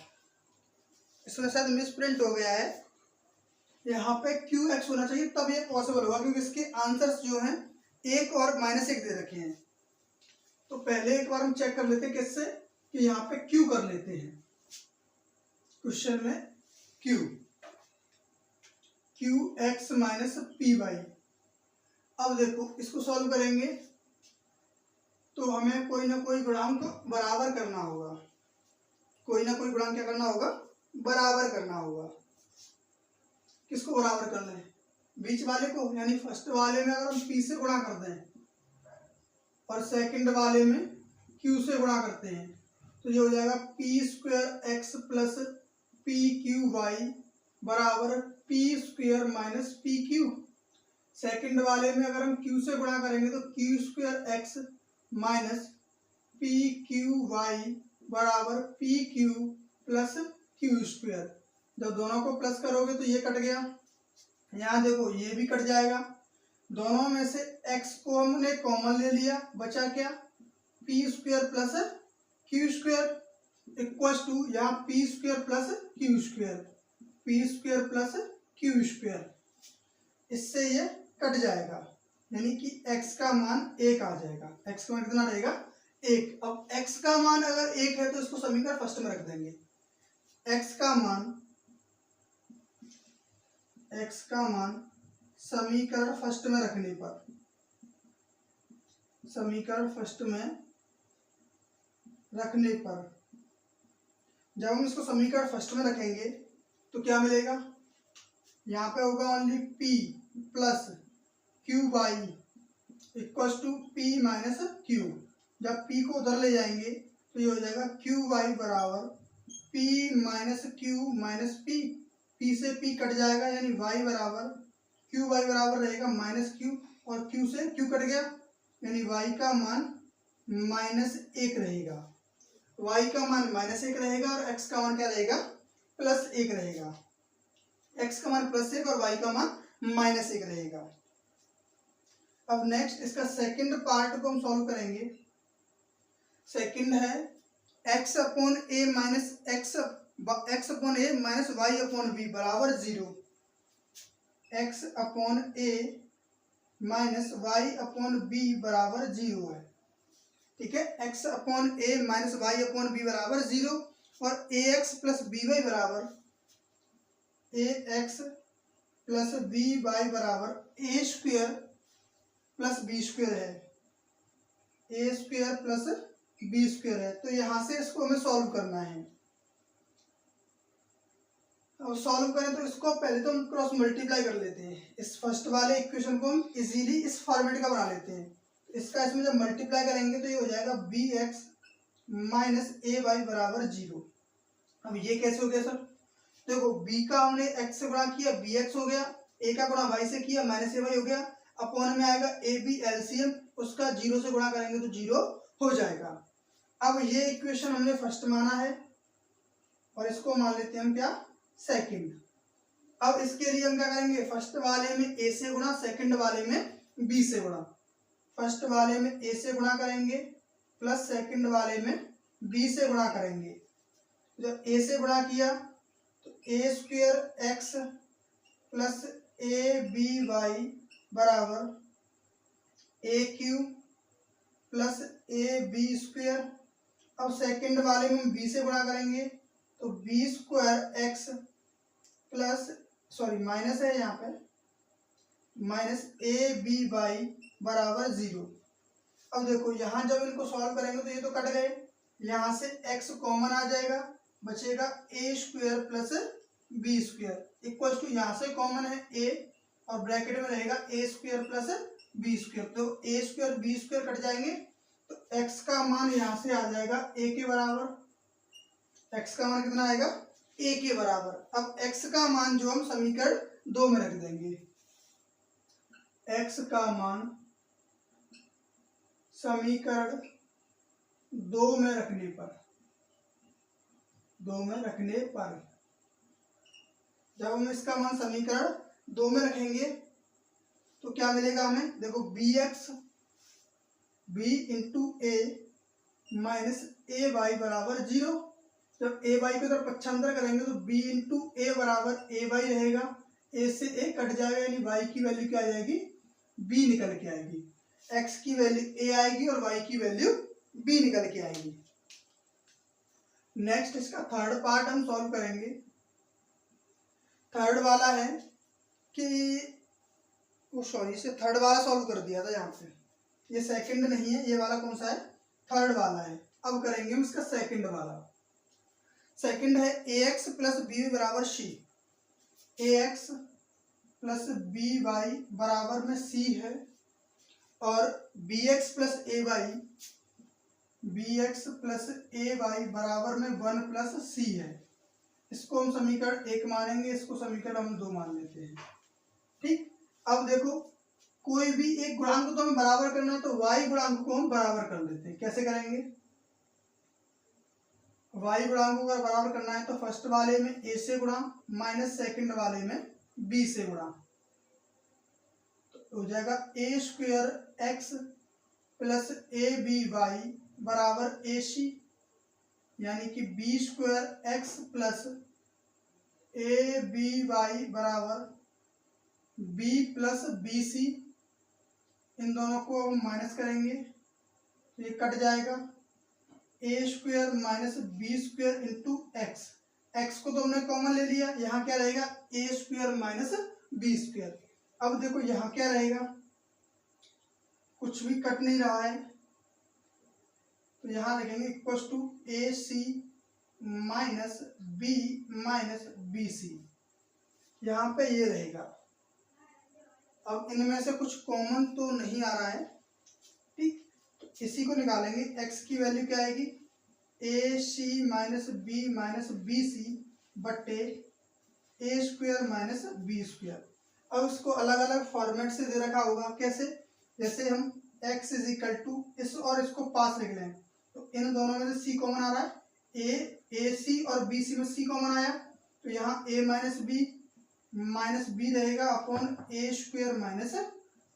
इसमें शायद मिसप्रिंट हो गया है, यहाँ पे qx होना चाहिए तब ये पॉसिबल होगा, क्योंकि इसके आंसर्स जो हैं 1 और -1 दे रखे हैं। तो पहले एक बार हम चेक कर लेते हैं किससे, कि यहाँ पे q कर लेते हैं क्वेश्चन में, qx माइनस पी वाई। अब देखो इसको सॉल्व करेंगे तो हमें कोई ना कोई गुणांक बराबर करना होगा, कोई ना कोई गुणांक क्या करना होगा, बराबर करना होगा। किसको बराबर करना है, बीच वाले को, यानी फर्स्ट वाले में अगर हम p से गुणा कर दें और सेकंड वाले में q से गुणा करते हैं, तो ये हो जाएगा p square x plus p Q Y बराबर p square minus P q. Second वाले में अगर हम q से गुणा करेंगे तो q square x minus P Q Y बराबर P Q plus Q square. जब दोनों को प्लस करोगे तो ये कट गया, यहाँ देखो ये भी कट जाएगा, दोनों में से x को हमने कॉमन ले लिया, बचा क्या P square plus Q square equal to, यहाँ P square plus Q square, P square plus Q square, इससे ये कट जाएगा, यानी कि x का मान 1 आ जाएगा। x का मान कितना रहेगा 1। अब x का मान अगर 1 है तो इसको समीकरण फर्स्ट में रख देंगे, x का मान समीकरण फर्स्ट में रखने पर, समीकरण फर्स्ट में रखने पर जब हम इसको समीकरण फर्स्ट में रखेंगे तो क्या मिलेगा, यहाँ पे होगा only p plus q y equal to p minus q. जब p को उधर ले जाएंगे तो ये हो जाएगा क्यू वाई बराबर p minus Q minus p, p से p कट जाएगा यानी y बराबर क्यू वाई बराबर रहेगा माइनस क्यू और q से q कट गया यानी y का मान -1 रहेगा। y का मान -1 रहेगा और x का मान क्या रहेगा, +1 रहेगा। x का मान +1 और y का मान -1 रहेगा। अब नेक्स्ट इसका सेकंड पार्ट को हम सॉल्व करेंगे। सेकंड है x upon a minus x upon a minus y upon b बराबर 0। x upon a minus y upon b बराबर 0 है, ठीक है। x upon a minus y upon b बराबर 0 और ax प्लस by बराबर ax प्लस by बराबर a square plus b square है, a square plus b square है। तो यहाँ से इसको हमें सॉल्व करना है। अब सॉल्व करें तो इसको पहले तो हम क्रॉस मल्टीप्लाई कर लेते हैं। इस फर्स्ट वाले इक्वेशन को हम इजीली इस फॉर्मेट का बना लेते हैं। इसका इसमें जब मल्टीप्लाई करेंगे तो ये हो जाएगा bx माइनस ए वाई बराबर 0। अब ये कैसे हो गया सर, देखो b का हमने x से गुणा किया bx हो गया, a का गुणा y से किया माइनस ए वाई हो गया, अपॉन में आएगा ए बी एलसीएम, उसका 0 से गुणा करेंगे तो 0 हो जाएगा। अब ये इक्वेशन हमने फर्स्ट माना है और इसको मान लेते हैं हम क्या, सेकंड। अब इसके लिए हम क्या करेंगे, फर्स्ट वाले में a से गुणा, सेकंड वाले में b से गुणा। फर्स्ट वाले में a से गुणा करेंगे प्लस सेकंड वाले में b से गुणा करेंगे। जब a से गुणा किया तो a square x plus A B Y बराबर A Q plus A B square. अब सेकंड वाले में b से गुणा करेंगे तो B square X plus minus है यहाँ पे माइनस ए बी वाई बराबर 0। अब देखो यहाँ जब इनको सॉल्व करेंगे तो ये तो कट गए, यहाँ से x कॉमन आ जाएगा, बचेगा A square plus B square equal to यहाँ से कॉमन है a और ब्रैकेट में रहेगा A square plus B square. तो ए स्क्वायर बी स्क्वायर कट जाएंगे तो x का मान यहाँ से आ जाएगा a के बराबर। x का मान कितना आएगा, a के बराबर। अब x का मान जो हम समीकरण 2 में रख देंगे, x का मान समीकरण 2 में रखने पर जब हम इसका मान समीकरण 2 में रखेंगे तो क्या मिलेगा हमें, देखो bx b इंटू ए माइनस ए वाई बराबर 0। जब ए वाई को तरफ पक्षांतर करेंगे तो b इंटू ए बराबर ए वाई रहेगा, a से a कट जाएगा यानी y की वैल्यू क्या आ जाएगी, b निकल के आएगी। x की वैल्यू a आएगी और y की वैल्यू b निकल के आएगी। नेक्स्ट इसका थर्ड पार्ट हम सॉल्व करेंगे। थर्ड वाला है कि इसे थर्ड वाला सॉल्व कर दिया था यहाँ पे, ये सेकंड नहीं है, ये वाला कौन सा है, थर्ड वाला है। अब करेंगे हम इसका सेकंड वाला। सेकंड है ax प्लस बी बराबर c, ax plus B Y बराबर में c है और bx प्लस ए वाई बराबर में 1 प्लस c है। इसको हम समीकरण 1 मानेंगे, इसको समीकरण हम 2 मान लेते हैं, ठीक। अब देखो कोई भी एक गुणांक को तो हमें बराबर करना है तो y गुणांक को हम बराबर कर लेते हैं। कैसे करेंगे, y गुणांक को अगर बराबर करना है तो फर्स्ट वाले में a से गुणा माइनस सेकंड वाले में b से गुणा, तो हो जाएगा a square X plus A B Y बराबर ए सी, यानी कि b square X plus A B Y बराबर b प्लस बी सी। इन दोनों को हम माइनस करेंगे तो ये कट जाएगा, A square minus B square into X. X को तो हमने कॉमन ले लिया, यहाँ क्या रहेगा, A square minus B square. अब देखो यहाँ क्या रहेगा, कुछ भी कट नहीं रहा है तो यहाँ लिखेंगे equal to a C minus b minus B c, यहाँ पे ये रहेगा। अब इनमें से कुछ कॉमन तो नहीं आ रहा है, ठीक, तो इसी को निकालेंगे। x की वैल्यू क्या आएगी, ए सी माइनस बी सी बट्टे A square minus B square. अब इसको अलग अलग फॉर्मेट से दे रखा होगा, कैसे, जैसे हम x इज इक्वल टू इस और इसको पास लिख लें, तो इन दोनों में से c कॉमन आ रहा है, ए सी और बी सी में c कॉमन आया, तो यहाँ a माइनस बी रहेगा upon A square minus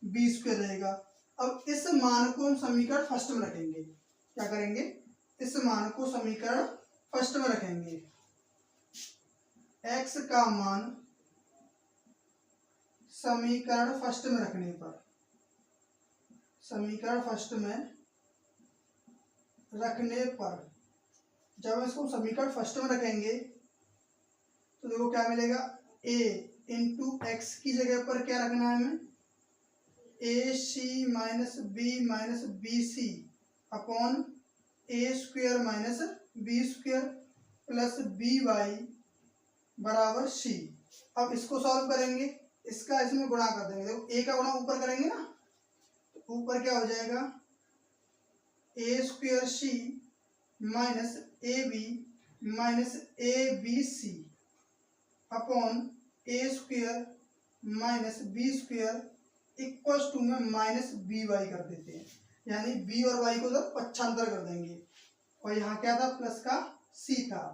B square रहेगा। अब इस मान को हम समीकरण फर्स्ट में रखेंगे, क्या करेंगे, इस मान को समीकरण फर्स्ट में रखेंगे। x का मान समीकरण फर्स्ट में रखने पर, समीकरण फर्स्ट में रखने पर जब इसको समीकरण फर्स्ट में रखेंगे तो देखो क्या मिलेगा, a इंटू एक्स की जगह पर क्या रखना है हमें, A C minus B C upon A square minus B square plus B Y बराबर सी। अब इसको सॉल्व करेंगे, इसका इसमें गुणा कर देंगे, देखो ए का गुणा ऊपर करेंगे ना, तो ऊपर क्या हो जाएगा, A square C minus A B minus A B C upon A square minus B square equal to में माइनस बी वाई कर देते हैं, यानी बी और वाई को उधर पक्षांतर कर देंगे, और यहाँ क्या था, प्लस का सी था।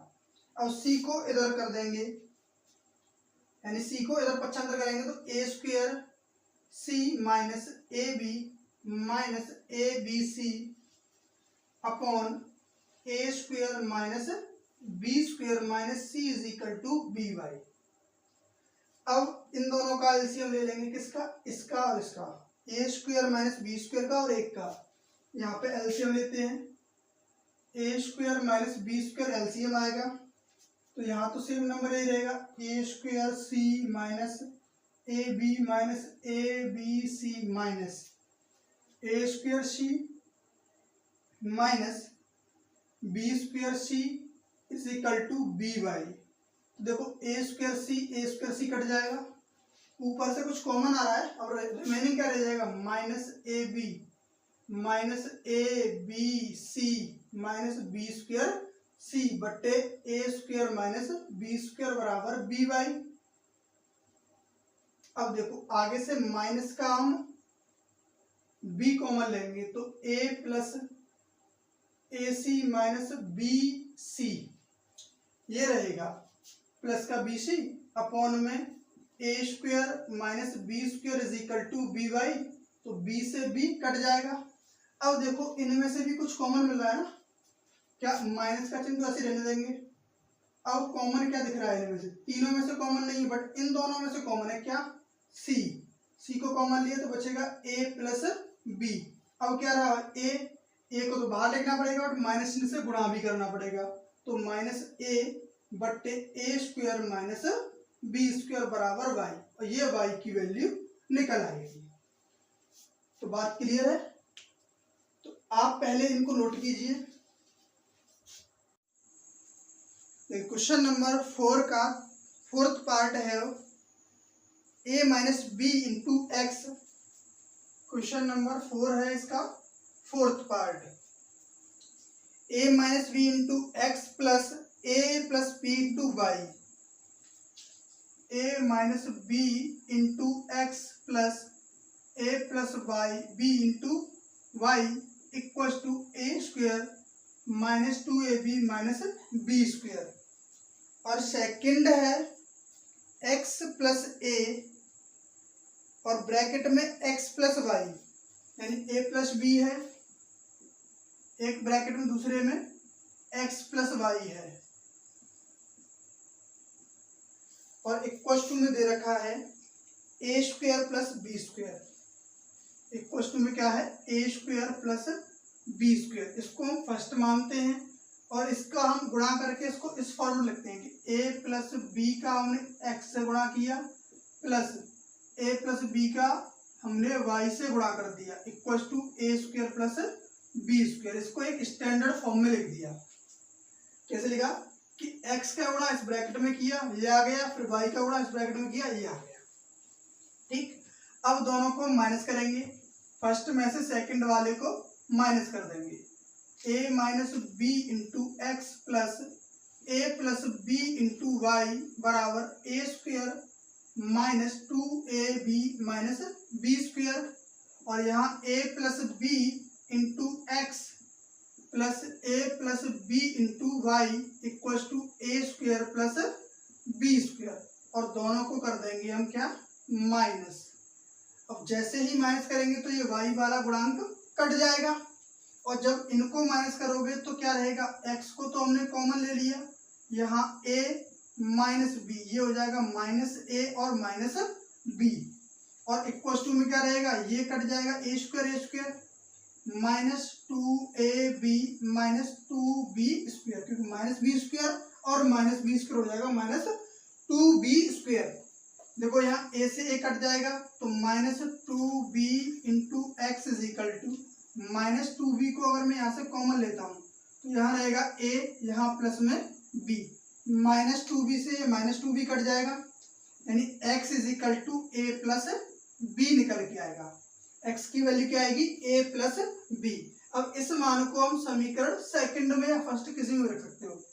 अब सी को इधर कर देंगे, यानी सी को इधर पक्षांतर करेंगे तो ए square C minus A B minus A B C upon A square minus B square minus C is equal to B Y. अब इन दोनों का एलसीएम ले लेंगे, किसका, इसका और इसका, A square minus B square का और एक का, यहाँ पे एलसीएम लेते हैं, A square minus B square LCM आएगा, तो यहाँ तो सेम नंबर ही रहेगा, A square C minus A B minus A B C minus A square C minus B square C is equal to B Y. देखो ए स्क्वायर सी कट जाएगा, ऊपर से कुछ कॉमन आ रहा है, अब रिमेनिंग क्या रह जाएगा, minus A B minus A B C minus B square C बट्टे A square minus B square बराबर बी वाई। अब देखो आगे से माइनस का हम बी कॉमन लेंगे, तो A plus A C minus B C ये रहेगा, प्लस का बी सी अपॉन में A square minus B square is equal to B Y, तो बी से बी कट जाएगा। अब देखो इनमें से भी कुछ कॉमन मिल रहा है ना, क्या, माइनस का चिन्ह तो ऐसे रहने देंगे। अब कॉमन क्या दिख रहा है इनमें से, तीनों में से कॉमन नहीं, बट इन दोनों में से कॉमन है क्या, सी को कॉमन लिया तो बचेगा ए प्लस बी। अब क्या रहा, ए को तो बाहर लिखना पड़ेगा और माइनस चिन्ह से गुणा भी करना पड़ेगा, तो माइनस ए बट्टे A square minus B square बराबर वाई, और ये वाई की वैल्यू निकल आएगी। तो बात क्लियर है, तो आप पहले इनको नोट कीजिए। क्वेश्चन नंबर 4 का फोर्थ पार्ट है a minus B into x. Question number 4 है इसका fourth part, a minus B into x plus a plus B into y, a minus B into x plus a plus y b into Y equal to A square minus 2ab minus B square. और सेकंड है x प्लस a और ब्रैकेट में x प्लस वाई, यानी a प्लस बी है, एक ब्रैकेट में दूसरे में x प्लस वाई है, और इक्वल टू में दे रखा है ए square plus B square. Equal to में क्या है, ए स्क्वायर प्लस बी स्क्वायर, इसको हम फर्स्ट मानते हैं और इसका हम गुणा करके इसको इस फॉर्म में लिखते हैं कि ए प्लस बी का हमने एक्स से गुणा किया प्लस ए प्लस बी का हमने वाई से गुणा कर दिया equal to A square plus B square. इसको एक स्टैंडर्ड फॉर्म में लिख दिया। कैसे लिखा कि x का गुणा इस ब्रैकेट में किया, ये आ गया, फिर y का गुणा इस ब्रैकेट में किया, ये आ गया। ठीक, अब दोनों को माइनस करेंगे, फर्स्ट में से सेकंड वाले को माइनस कर देंगे। a minus B into x plus a plus B into Y बराबर A square minus 2ab minus B square, और यहाँ a plus B into x plus a plus B into Y equal to A square plus B square, और दोनों को कर देंगे हम क्या, माइनस। अब जैसे ही माइनस करेंगे तो ये y वाला गुणांक कट जाएगा, और जब इनको माइनस करोगे तो क्या रहेगा, x को तो हमने कॉमन ले लिया, यहाँ a माइनस बी, ये हो जाएगा माइनस a और माइनस b, और इक्वल टू में क्या रहेगा, ये कट जाएगा A square minus 2ab minus 2b square, क्योंकि माइनस बी स्क्वायर और माइनस बी स्क्वायर हो जाएगा माइनस 2b स्क्वायर। देखो यहाँ a से a कट जाएगा तो minus 2b into x is equal to minus 2b को अगर मैं यहाँ से कॉमन लेता हूँ तो यहाँ रहेगा a, यहाँ प्लस में b, माइनस 2b से माइनस 2b कट जाएगा, यानी x is equal to a plus b निकल के आएगा। x की वैल्यू क्या आएगी, a प्लस b। अब इस मान को हम समीकरण सेकंड में या फर्स्ट किसी में रख सकते हो।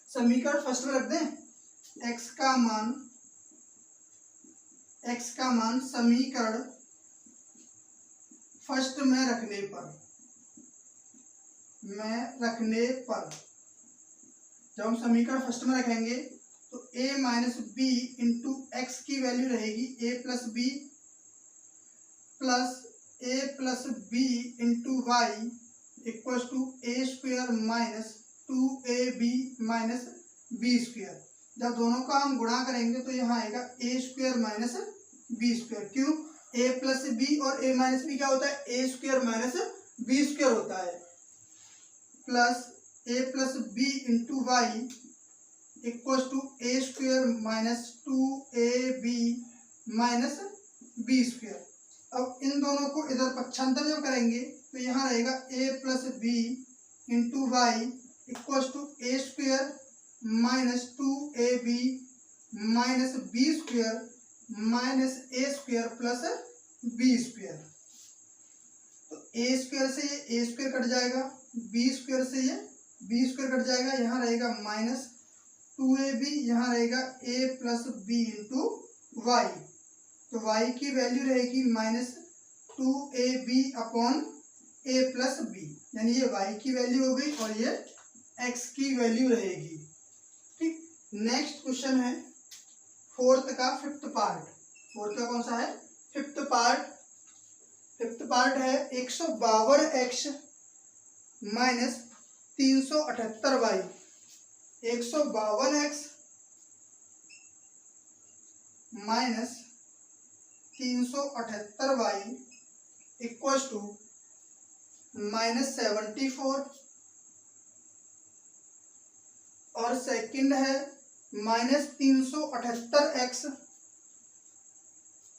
समीकरण फर्स्ट में रख दें, x का मान समीकरण फर्स्ट में रखने पर जब हम समीकरण फर्स्ट में रखेंगे तो a minus B into x की वैल्यू रहेगी a plus b plus a plus B into Y equal to A square minus 2ab minus B square. जब दोनों का हम गुणा करेंगे तो यहाँ आएगा a square minus B square. क्यों, a प्लस बी और a माइनस बी क्या होता है, ए स्क्वायर माइनस बी स्क्वायर होता है, plus a plus B into Y equal to A square minus 2ab minus B square. अब इन दोनों को इधर पक्षांतर जब करेंगे तो यहाँ रहेगा a plus B into Y equal to A square minus 2ab minus B square minus A square plus B square. तो ए स्क्वायर से ये ए स्क्वायर कट जाएगा, बी स्क्वायर से ये बी स्क्वायर कट जाएगा, यहाँ रहेगा माइनस 2ab, यहाँ रहेगा a plus B into y. तो y की वैल्यू रहेगी minus 2ab upon a plus b, यानी ये y की वैल्यू हो गई और ये x की वैल्यू रहेगी। ठीक, नेक्स्ट क्वेश्चन है फोर्थ का फिफ्थ पार्ट। फोर्थ का कौन सा है, फिफ्थ पार्ट। फिफ्थ पार्ट है 152x minus 378y। 152x minus 378y equal to minus 74, और सेकंड है minus 378x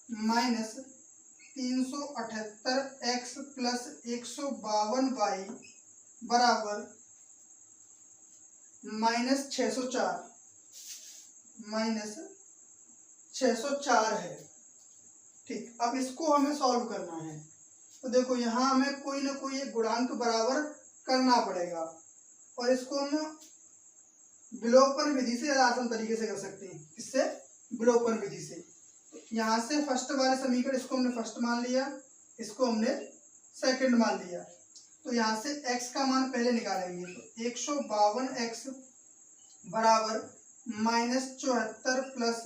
minus 378x plus 152y बराबर माइनस 604 है। ठीक, अब इसको हमें सॉल्व करना है। तो देखो यहाँ हमें कोई ना कोई एक गुणांक बराबर करना पड़ेगा, और इसको हम विलोपन विधि से आसान तरीके से कर सकते हैं। इससे विलोपन विधि से, यहाँ से फर्स्ट वाले समीकरण, इसको हमने फर्स्ट मान लिया, इसको हमने सेकंड मान लिया, तो यहाँ से x का मान पहले निकालेंगे। तो 152x बराबर माइनस 74 प्लस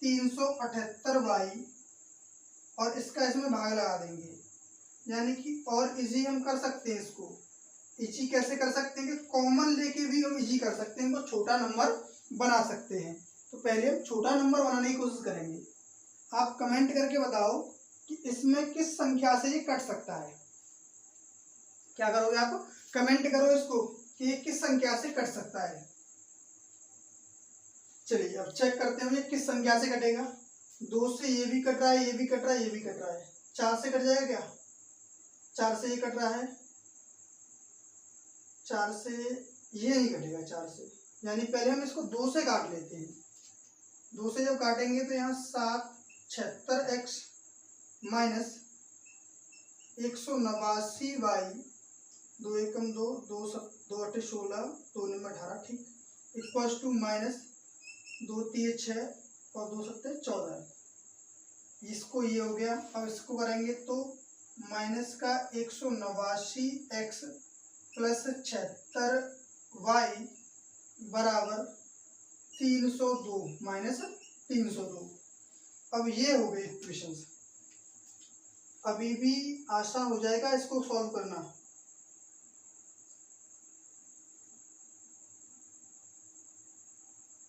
378y, और इसका इसमें भाग लगा देंगे, यानी कि और इजी हम कर सकते हैं। इसको इजी कैसे कर सकते हैं कि कॉमन लेके भी हम इजी कर सकते हैं, तो छोटा नंबर बना सकते हैं। तो पहले हम छोटा नंबर बनाने की कोशिश करेंगे। आप कमेंट करके बताओ कि इसमें किस संख्या से ये कट सकता है। क्या करोगे आप, कमेंट करो इसको कि ये किस संख्या से कट सकता है। चलिए अब चेक करते हैं ये किस संख्या से कटेगा। 2 से ये भी कट रहा है, ये भी कट रहा है, ये भी कट रहा है। 4 से कट जाएगा क्या, 4 से ये कट रहा है, 4 से ये नहीं कटेगा, 4 से, यानी पहले हम इसको 2 से काट लेते हैं। 2 से जब काटेंगे तो यहाँ 776x माइनस 189y, 2 एकम 2, 2 अठे 16, 2 निम 18, ठीक, इक्वल्स टू माइनस 2 3 6 और 2 7 14। इसको ये हो गया। अब इसको करेंगे तो माइनस का 189x प्लस 76y बराबर 302 माइनस 302। अब ये हो गए इक्वेशंस। अभी भी आसान हो जाएगा इसको सॉल्व करना।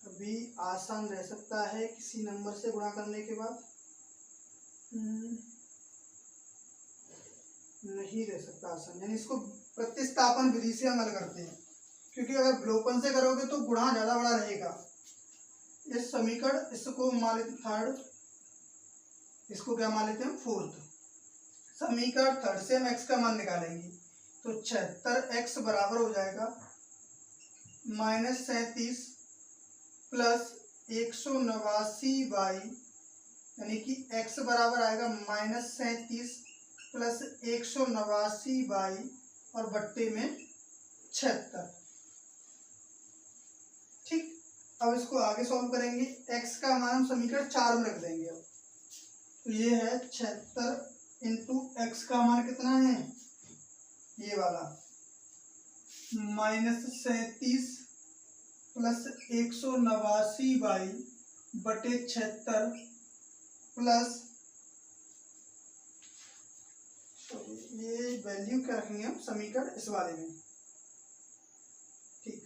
अभी आसान रह सकता है किसी नंबर से गुणा करने के बाद, नहीं रह सकता आसान, यानी इसको प्रतिस्थापन विधि से हम हल करते हैं, क्योंकि अगर विलोपन से करोगे तो गुणा ज्यादा बड़ा रहेगा। इस समीकरण, इसको मान लेते थर्ड, इसको क्या मान लेते हैं फोर्थ। समीकरण थर्ड से हम x का मान निकालेंगे तो 76x बराबर हो जाएगा माइनस 37 प्लस 189y, यानी कि x बराबर आएगा माइनस 37 प्लस 189y और बट्टे में 76। ठीक, अब इसको आगे सॉल्व करेंगे। x का मान हम समीकरण 4 में रख देंगे। अब तो ये है 76 इंटू एक्स का मान कितना है, ये वाला माइनस 37 प्लस 189y बटे 76 प्लस, ये वैल्यू क्या रखेंगे हम समीकरण इस वाले में, ठीक,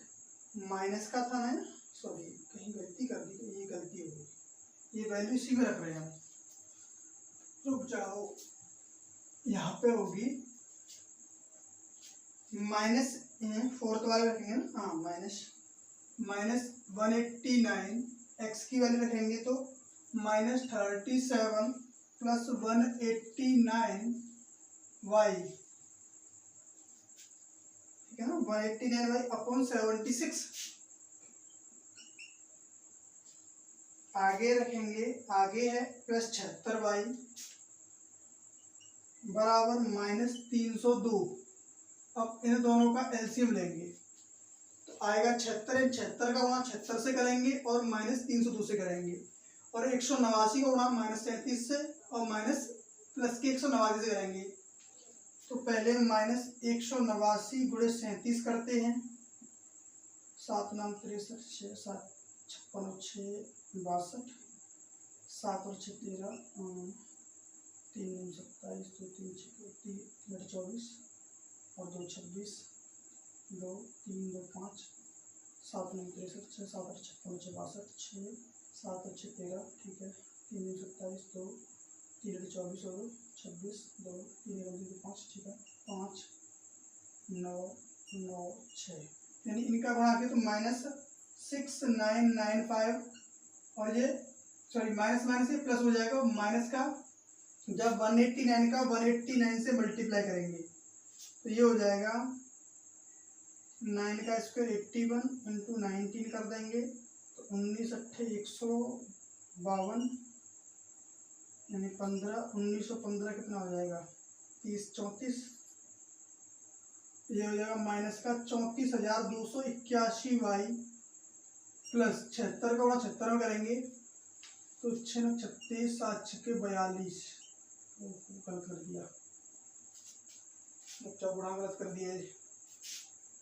माइनस का था ना, सॉरी कहीं गलती कर दी, ये गलती हो गई, ये वैल्यू इसी में रख रहे हैं हम। रुक जाओ, यहाँ पे होगी माइनस, फोर्थ वाले रखेंगे ना, हाँ माइनस 189 एक्स की वैल्यू रखेंगे तो माइनस 37 प्लस 189 वाई, ठीक है ना, 189 वाई अपॉन 76। आगे रखेंगे, आगे है प्लस 76 वाई बराबर माइनस 302। अब इन दोनों का एलसीएम लेंगे तो आएगा 76, 76 का गुणा 76 से करेंगे और माइनस 302 से करेंगे, और 189 का गुणा माइनस 37 से और माइनस प्लस के 189 से करेंगे। तो पहले माइनस 189 गुणे 37 करते हैं, 7 9 63 6 7 56 62, 7 और 6 13, 3 27 2 3 24 और 2 26, 2 3 2 5, 7 9 63 6 7 8 56 62, 6 7 और 6 13, ठीक है, 3 27 2 3 24 और 26, 2 3 2 5, ठीक है, 5 9 9 6, यानी इनका गुणा किया तो माइनस 6995, और ये सॉरी माइनस माइनस ये प्लस हो जाएगा। माइनस का जब 189 का 189 से मल्टीप्लाई करेंगे तो ये हो जाएगा 9 का स्क्वायर 81 इंटू 19 कर देंगे तो 19 अट्ठे 152, यानी 15, 1915 कितना हो जाएगा 30 34, ये हो जाएगा माइनस का 34,281 वाई प्लस 76 का गुणा 76 में करेंगे तो 6 36 7 6 42, गलत कर दिया, बच्चा गुणा गलत कर दिया।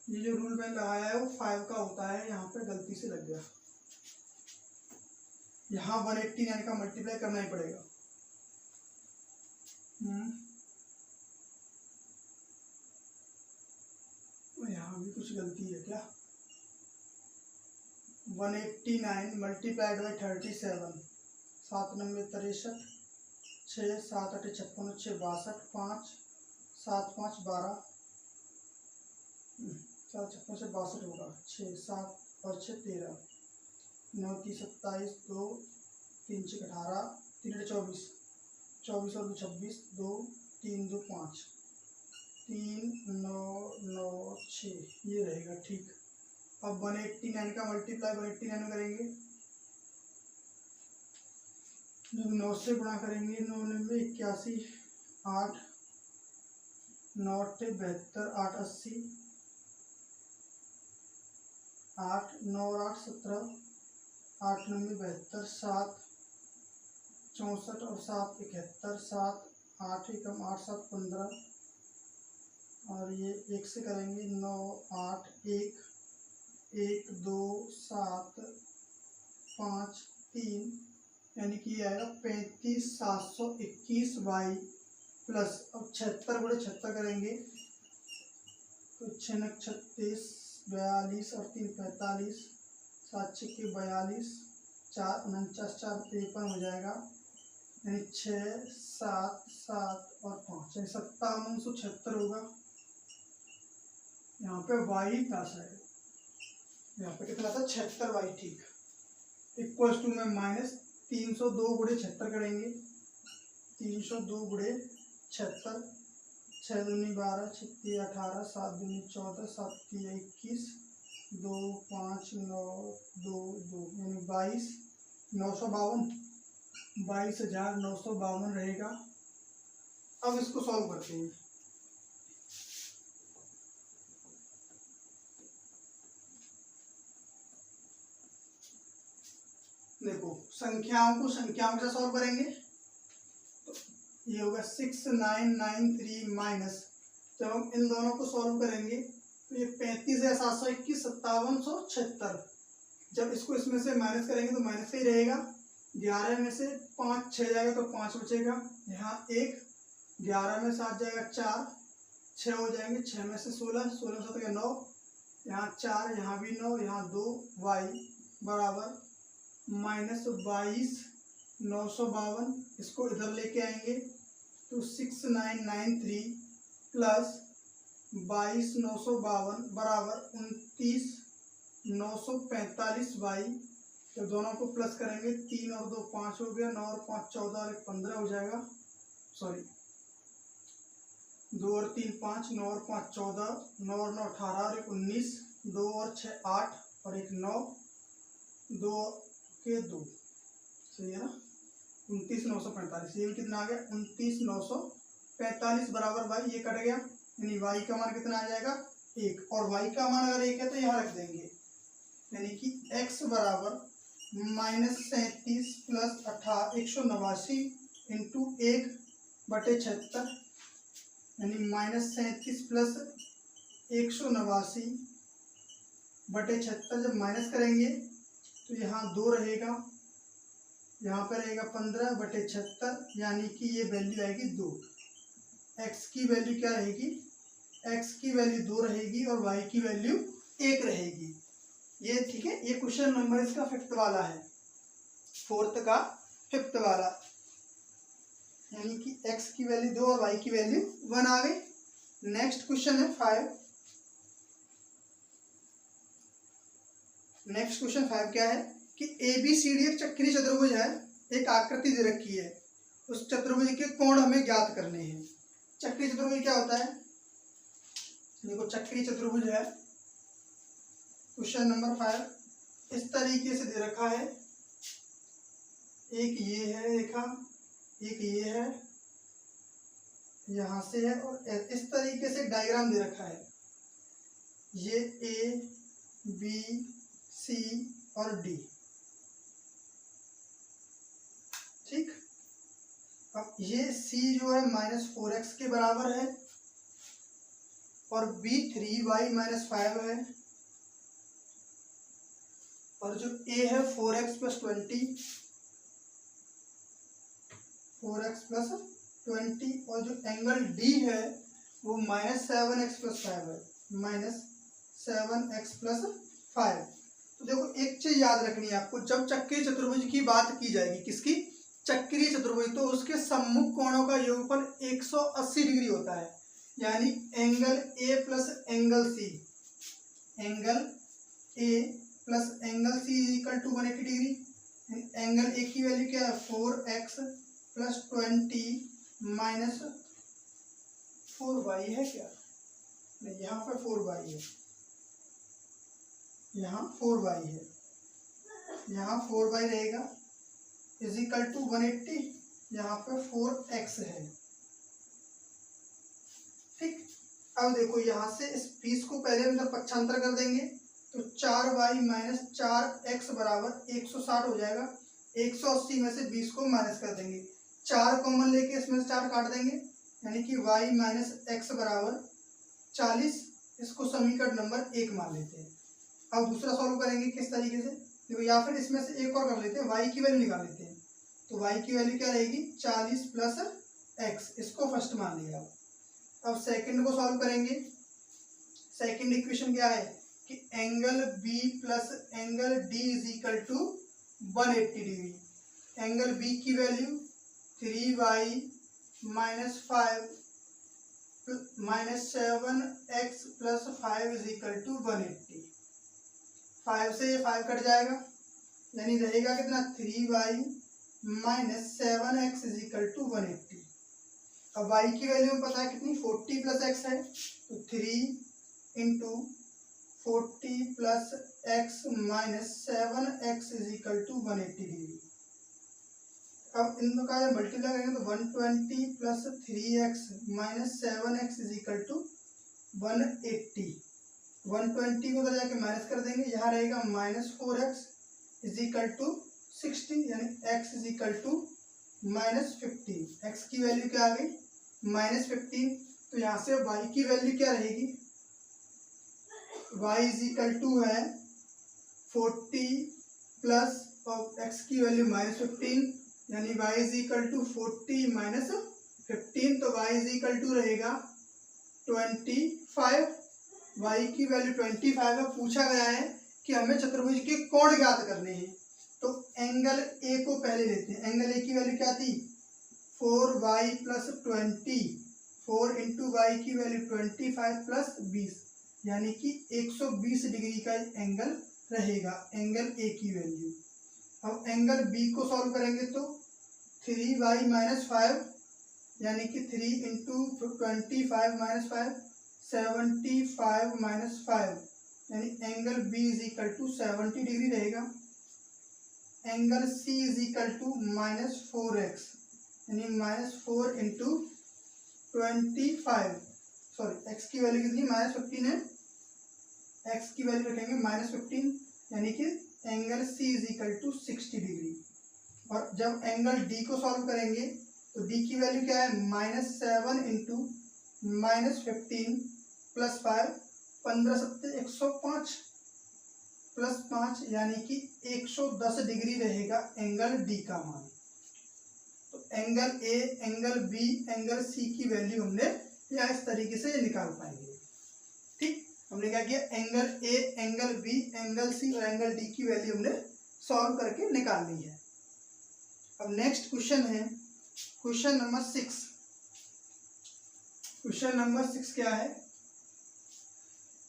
ये जो रूल मैंने लगाया है वो 5 का होता है, यहाँ पे गलती से लग गया, यहाँ 189 का मल्टीप्लाई करना ही पड़ेगा। यहाँ भी कुछ गलती है क्या, 189 मल्टीप्लाइड बाई 37, 7 9 63, 6 7 8 56 6 62, 5 7 5 12, 7 56 से 62 होगा, 6 7 और 6 13, 9 30 27, 2 3 6 18, 3 24 24 और 2 26, 2 3 2 5, 3,9,9,6 ये रहेगा। ठीक, अब 189 का मल्टीप्लाई 189 में करेंगे, 9 से गुणा करेंगे, 9,99,81, 8 9 72, 8 80, 8 9 8 17, 8 9 72, 7 64 और 7 71, 7 8 एकम 8 7 15 और ये 1 से करेंगे, 9 8 1 1 2 7 5 3, यानी कि ये आएगा 35,721 प्लस, अब 76 गुणे 76 करेंगे तो 6 36 42 और 3 45, 7 6 42, 4 49 4 53 हो जाएगा, यानी 6 7 7 और 5 यानी 5776 होगा। यहाँ पे वाई था शायद, यहाँ पे कितना था 76 y। ठीक, इक्वल्स टू में माइनस 302 गुणे 76 करेंगे, 302 गुणे 76, 6 दूनी 12, 6 3 18, 7 दूनी 14, 7 3 21, 2 5 9 2 2 यानी 22,952 रहेगा। अब इसको सॉल्व करते हैं। देखो संख्याओं के साथ सॉल्व करेंगे तो ये होगा 6993 माइनस, जब हम इन दोनों को सॉल्व करेंगे तो ये 35,721 5776, जब इसको इसमें से माइनस करेंगे तो माइनस का ही रहेगा। 11 में से 5 6 जाएगा तो 5 बचेगा, यहाँ 1, 11 में 7 जाएगा 4, 6 हो जाएंगे, 6 में से 16, 16 में 7 9, यहाँ 4, यहाँ भी 9, यहाँ 2, y बराबर माइनस 22,952, इसको इधर लेके आएंगे तो 6993 प्लस 22,952 बराबर 29,945 जब दोनों को प्लस करेंगे 3 और 2 5 हो गया, 9 और 5 14 और 1 15 हो जाएगा, सॉरी 2 और 3 5, 9 और 5 14, 9 और 9 18 और 1 19, 2 और 6 8 और 1 9, 2 के 2, सही है ना, 29,945। ये कितना आ गया 29,945 बराबर y, ये कट गया, यानी y का मान कितना आ जाएगा 1, और y का मान अगर 1 है तो यहाँ रख देंगे, यानी कि x बराबर -37 प्लस 189 इंटू 1/76, यानी -37 प्लस 189/76, जब माइनस करेंगे तो यहाँ 2 रहेगा, यहाँ पर रहेगा 15/76, यानी कि ये वैल्यू आएगी 2। x की वैल्यू क्या रहेगी, x की वैल्यू 2 रहेगी और y की वैल्यू 1 रहेगी। ये ठीक है, ये क्वेश्चन नंबर इसका 5th वाला है, 4th का 5th वाला, यानी कि x की वैल्यू 2 और y की वैल्यू 1 आ गई। नेक्स्ट क्वेश्चन है 5। नेक्स्ट क्वेश्चन 5 क्या है कि ABCD एक चक्रीय चतुर्भुज है, एक आकृति दे रखी है, उस चतुर्भुज के कोण हमें ज्ञात करने हैं। चक्रीय चतुर्भुज क्या होता है, देखो चक्रीय चतुर्भुज है, क्वेश्चन नंबर 5 इस तरीके से दे रखा है, एक ये है रेखा, एक ये है, यहाँ से है, और इस तरीके से डायग्राम दे रखा है, ये A B C और D। ठीक, अब ये C जो है -4x के बराबर है और B 3y - 5 है, और जो A है 4x + 20, 4x + 20, और जो एंगल D है वो -7x + 5 है, -7x + 5। तो देखो एक चीज याद रखनी है आपको, जब चक्रीय चतुर्भुज की बात की जाएगी, किसकी, चक्रीय चतुर्भुज, तो उसके सम्मुख कोणों का योगफल 180 डिग्री होता है, यानी angle A plus angle C, angle A plus angle C = 180 degree. Angle A की वैल्यू क्या है 4x + 20 - 4y है क्या, नहीं, यहाँ पे 4y है, यहाँ 4y है, यहाँ 4y रहेगा इज इक्वल टू 180, यहाँ पे 4x है। ठीक, अब देखो यहाँ से इस 20 को पहले अंदर पक्षांतर कर देंगे तो 4y माइनस 4x बराबर 160 हो जाएगा। 180 में से 20 को माइनस कर देंगे, 4 कॉमन लेके इसमें से 4 काट देंगे, यानी कि y माइनस x बराबर 40। इसको समीकरण नंबर 1 मान लेते हैं। अब दूसरा सॉल्व करेंगे किस तरीके से, देखो या फिर इसमें से एक और कर लेते हैं, y की वैल्यू निकाल लेते हैं। तो y की वैल्यू क्या रहेगी 40 प्लस x, इसको फर्स्ट मान लिया। अब सेकंड को सॉल्व करेंगे। सेकंड इक्वेशन क्या है कि एंगल B प्लस angle D is equal to 180 degree. Angle B की value 3y minus 5 minus 7x plus 5 is equal to 180। 5 से ये 5 कट जाएगा, यानी रहेगा कितना 3y minus 7x is equal to 180। अब y की वैल्यू में पता है कितनी 40 प्लस x है, तो 3 into 40 plus x minus 7x is equal to 180 degree. अब इन दोनों का मल्टीप्लाई करेंगे तो 120 plus 3x minus 7x is equal to 180। 120 को उधर जाके माइनस कर देंगे, यहाँ रहेगा minus 4x is equal to 60, यानी x is equal to minus 15। x की वैल्यू क्या आ गई माइनस 15। तो यहाँ से y की वैल्यू क्या रहेगी, y इज इक्वल टू है 40 प्लस और x की वैल्यू माइनस 15, यानी y is equal to 40 minus 15। तो y इज इक्वल टू रहेगा 25। y की वैल्यू 25 है। पूछा गया है कि हमें चतुर्भुज के कोण ज्ञात करने हैं, तो एंगल ए को पहले लेते हैं। एंगल ए की वैल्यू क्या थी 4y प्लस 20, 4 इंटू वाई की वैल्यू 25 प्लस 20, यानी कि 120 डिग्री का एंगल रहेगा एंगल ए की वैल्यू। अब एंगल बी को सॉल्व करेंगे तो 3y माइनस 5, यानी कि 3 इंटू 25 माइनस 5 75 माइनस 5, यानी angle B is equal to 70 degree रहेगा। Angle C is equal to minus 4x, यानी माइनस 4 इंटू 25, सॉरी x की वैल्यू कितनी माइनस 15 है, x की वैल्यू रखेंगे माइनस 15, यानी कि angle C is equal to 60 degree. और जब एंगल डी को सॉल्व करेंगे तो डी की वैल्यू क्या है माइनस 7 इंटू माइनस 15 प्लस 5, 15 सत्ते 105 प्लस 5, यानी कि 110 डिग्री रहेगा एंगल डी का मान। तो angle a, angle b, angle c की वैल्यू हमने या इस तरीके से निकाल पाएंगे। ठीक, हमने क्या किया angle a, angle b, angle c और एंगल डी की वैल्यू हमने सॉल्व करके निकाल ली है। अब नेक्स्ट क्वेश्चन है क्वेश्चन नंबर 6। क्वेश्चन नंबर 6 क्या है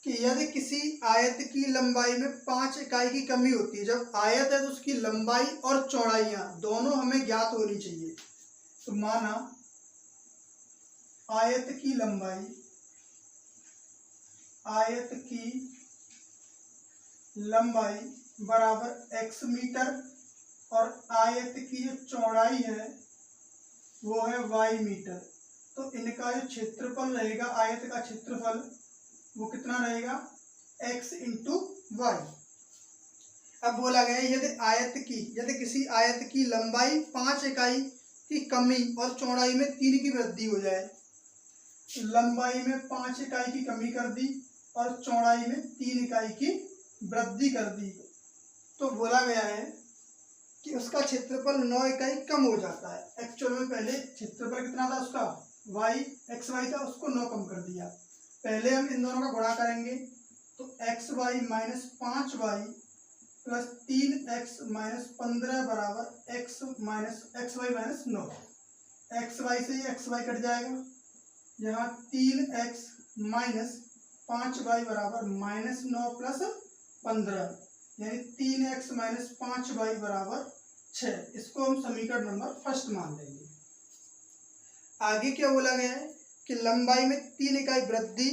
कि यदि किसी आयत की लंबाई में 5 इकाई की कमी होती है, जब आयत है तो उसकी लंबाई और चौड़ाइयां दोनों हमें ज्ञात होनी चाहिए। तो माना आयत की लंबाई बराबर x मीटर और आयत की जो चौड़ाई है वो है y मीटर। तो इनका जो क्षेत्रफल रहेगा, आयत का क्षेत्रफल वो कितना रहेगा x इंटू वाई। अब बोला गया यदि किसी आयत की लंबाई 5 इकाई की कमी और चौड़ाई में 3 की वृद्धि हो जाए, तो लंबाई में 5 इकाई की कमी कर दी और चौड़ाई में 3 इकाई की वृद्धि कर दी, तो बोला गया है कि उसका क्षेत्रफल 9 इकाई कम हो जाता है। एक्चुअल में पहले क्षेत्रफल कितना था उसका xy था, उसको 9 कम कर दिया। पहले हम इन दोनों का गुणा करेंगे तो xy minus 5y plus 3x minus 15 बराबर xy माइनस 9। xy से ये xy कट जाएगा, यहाँ 3x माइनस 5y बराबर माइनस 9 प्लस 15, यानी 3x माइनस 5y बराबर 6। इसको हम समीकरण नंबर फर्स्ट मान लेंगे। आगे क्या बोला गया है कि लंबाई में 3 इकाई वृद्धि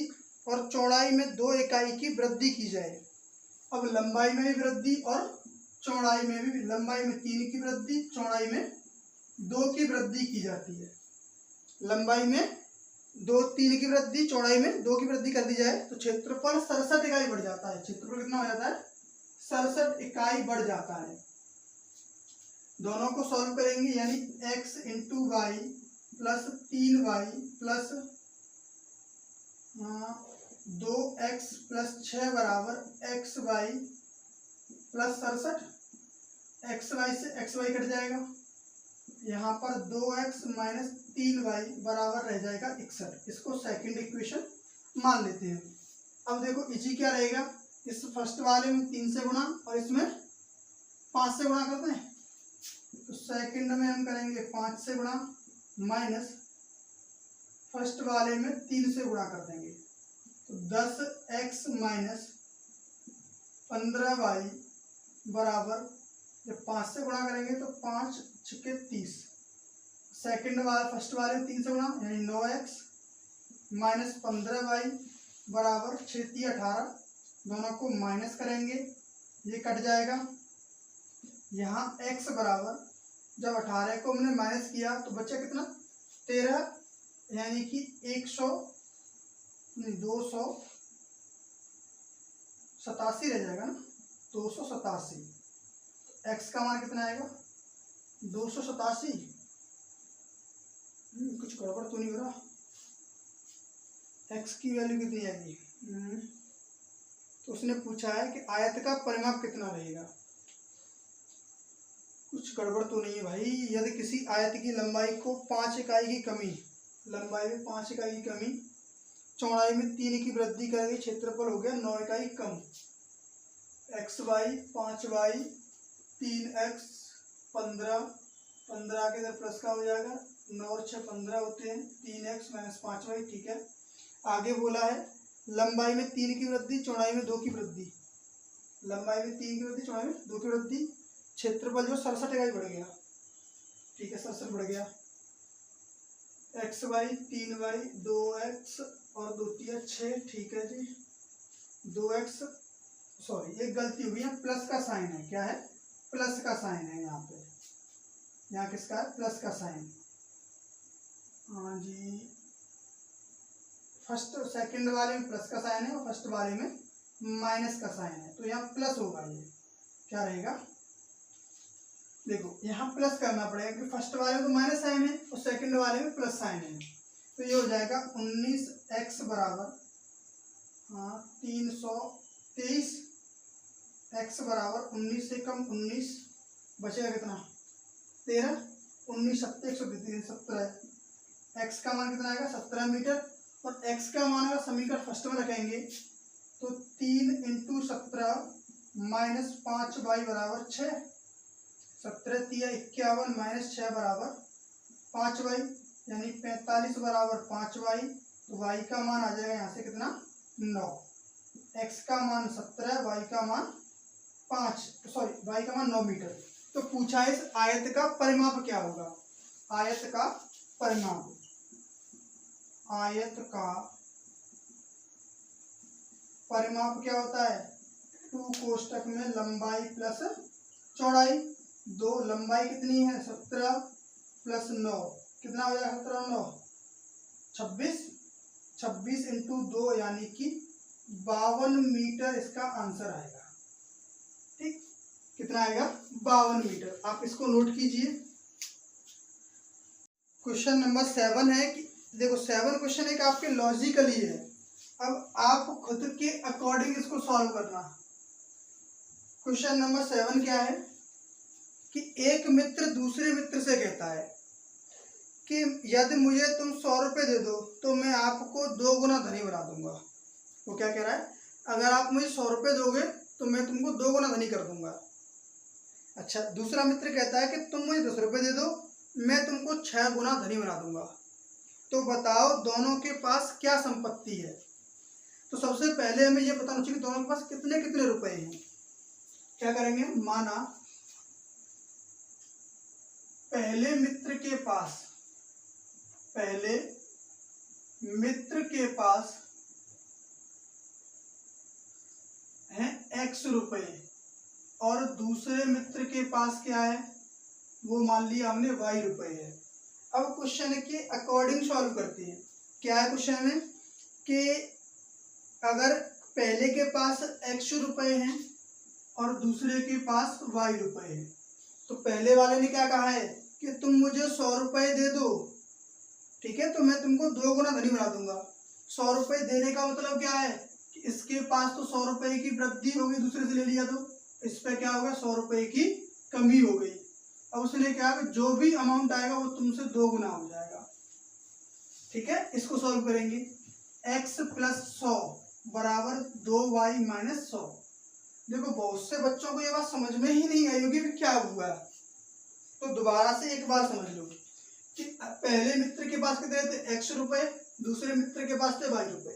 और चौड़ाई में 2 इकाई की वृद्धि की जाए। अब लंबाई में भी वृद्धि और चौड़ाई में भी, लंबाई में 3 की वृद्धि, चौड़ाई में 2 की वृद्धि की जाती है। लंबाई में 3 की वृद्धि, चौड़ाई में 2 की वृद्धि कर दी जाए तो क्षेत्रफल 67 इकाई बढ़ जाता है। क्षेत्रफल कितना हो जाता है? 67 इकाई बढ़ जाता है। दोनों को सॉल्व करेंगे, यानी x into y plus 3y plus 2x plus 6 बराबर x y plus 67। X y से एक्स वाई कट जाएगा, यहाँ पर 2x माइनस 3y बराबर रह जाएगा 61। इसको सेकंड इक्वेशन मान लेते हैं। अब देखो इसी क्या रहेगा, इस फर्स्ट वाले में 3 से गुणा और इसमें 5 से गुणा करते हैं, तो सेकंड में हम करेंगे 5 से गुणा माइनस फर्स्ट वाले में 3 से गुणा कर देंगे, तो 10x माइनस 15y बराबर, जब 5 से गुणा करेंगे तो 5 छक्के 30। सेकंड वाले फर्स्ट वाले में 3 से गुणा यानी 9x माइनस 15y बराबर 6 3 18। दोनों को माइनस करेंगे, ये कट जाएगा। यहाँ x बराबर, जब 18 को हमने माइनस किया तो बचा कितना? 13, यानी कि 287 रह जाएगा ना, 287। x का मान कितना आएगा? 287। कुछ गड़बड़ तो नहीं हो रहा? x की वैल्यू कितनी आएगी? तो उसने पूछा है कि आयत का परिमाप कितना रहेगा। कुछ गड़बड़ तो नहीं है भाई। यदि किसी आयत की लंबाई को 5 इकाई की कमी, लंबाई में 5 इकाई की कमी, चौड़ाई में 3 की वृद्धि करेंगे, क्षेत्रफल हो गया 9 इकाई कम। एक्स वाई 5y 3x 15 के इधर प्लस का हो जाएगा, 9 और 6 15 होते हैं, 3x माइनस 5y। ठीक है, आगे बोला है लंबाई में 3 की वृद्धि, चौड़ाई में 2 की वृद्धि। लंबाई में 3 की वृद्धि, चौड़ाई में 2 की वृद्धि, क्षेत्रफल जो 67 इकाई बढ़ गया। ठीक है, 67 बढ़ गया। एक्स वाई 3y 2x और 2 3 6। ठीक है जी, 2x, सॉरी एक गलती हुई है, प्लस का साइन है। क्या है? प्लस का साइन है यहाँ पे। यहाँ किसका है? प्लस का साइन। हाँ जी, फर्स्ट सेकंड वाले में प्लस का साइन है और फर्स्ट वाले में माइनस का साइन है, तो यहाँ प्लस होगा। ये क्या रहेगा? देखो यहाँ प्लस करना पड़ेगा क्योंकि फर्स्ट वाले में तो माइनस साइन है और सेकंड वाले में प्लस साइन है, तो ये हो जाएगा 19x बराबर 323। x बराबर 19 से कम 19, बचेगा कितना? 13। 19 7 17। x का मान कितना आएगा? 17 मीटर। और x का मान अगर समीकरण फर्स्ट में रखेंगे तो 3 इंटू 17 माइनस 5y बराबर 6। 17 3 51 माइनस 6 बराबर 5y, यानी 45 बराबर 5y। तो y का मान आ जाएगा यहाँ से कितना? 9। x का मान 17, y का मान y का मान 9 मीटर। तो पूछा इस आयत का परिमाप क्या होगा? आयत का परिमाप, आयत का परिमाप क्या होता है? 2 कोष्टक में लंबाई प्लस चौड़ाई। 2 लंबाई कितनी है? 17 प्लस 9 कितना हो जाएगा? 17 9 26। 26 इंटू 2 यानी कि 52 मीटर इसका आंसर आएगा। ठीक, कितना आएगा? 52 मीटर। आप इसको नोट कीजिए। क्वेश्चन नंबर 7 है कि देखो 7 क्वेश्चन एक आपके लॉजिकली है, अब आप खुद के अकॉर्डिंग इसको सॉल्व करना। क्वेश्चन नंबर 7 क्या है कि एक मित्र दूसरे मित्र से कहता है कि यदि मुझे तुम 100 रुपये दे दो तो मैं आपको 2 गुना धनी बना दूंगा। वो क्या कह रहा है? अगर आप मुझे 100 रुपये दोगे तो मैं तुमको 2 गुना धनी कर दूंगा। अच्छा, दूसरा मित्र कहता है कि तुम मुझे 10 रुपये दे दो, मैं तुमको 6 गुना धनी बना दूंगा। तो बताओ दोनों के पास क्या संपत्ति है? तो सबसे पहले हमें यह बताना चाहिए कि दोनों के पास कितने कितने रुपए हैं। क्या करेंगे? माना पहले मित्र के पास x रुपए और दूसरे मित्र के पास क्या है, वो मान लिया हमने y रुपए है। अब क्वेश्चन के अकॉर्डिंग सॉल्व करते हैं। क्या है क्वेश्चन में कि अगर पहले के पास x रुपए हैं और दूसरे के पास y रुपए है, तो पहले वाले ने क्या कहा है कि तुम मुझे 100 रुपए दे दो, ठीक है, तो मैं तुमको 2 गुना धनी बना दूंगा। 100 रुपए देने का मतलब क्या है कि इसके पास तो 100 रुपए की वृद्धि हो गई, दूसरे से ले लिया तो इस पे क्या होगा, 100 रुपए की कमी हो गई। अब उसने क्या कि जो भी अमाउंट आएगा वो तुमसे 2 गुना हो जाएगा, ठीक है। इसको सॉल्व करेंगे, x प्लस 100 बराबर 2y माइनस 100। देखो बहुत से बच्चों को ये बात समझ में ही नहीं आई होगी कि क्या हुआ, तो दोबारा से एक बार समझ लो कि पहले मित्र के पास कितने थे, x रुपए, दूसरे मित्र के पास थे y रुपए।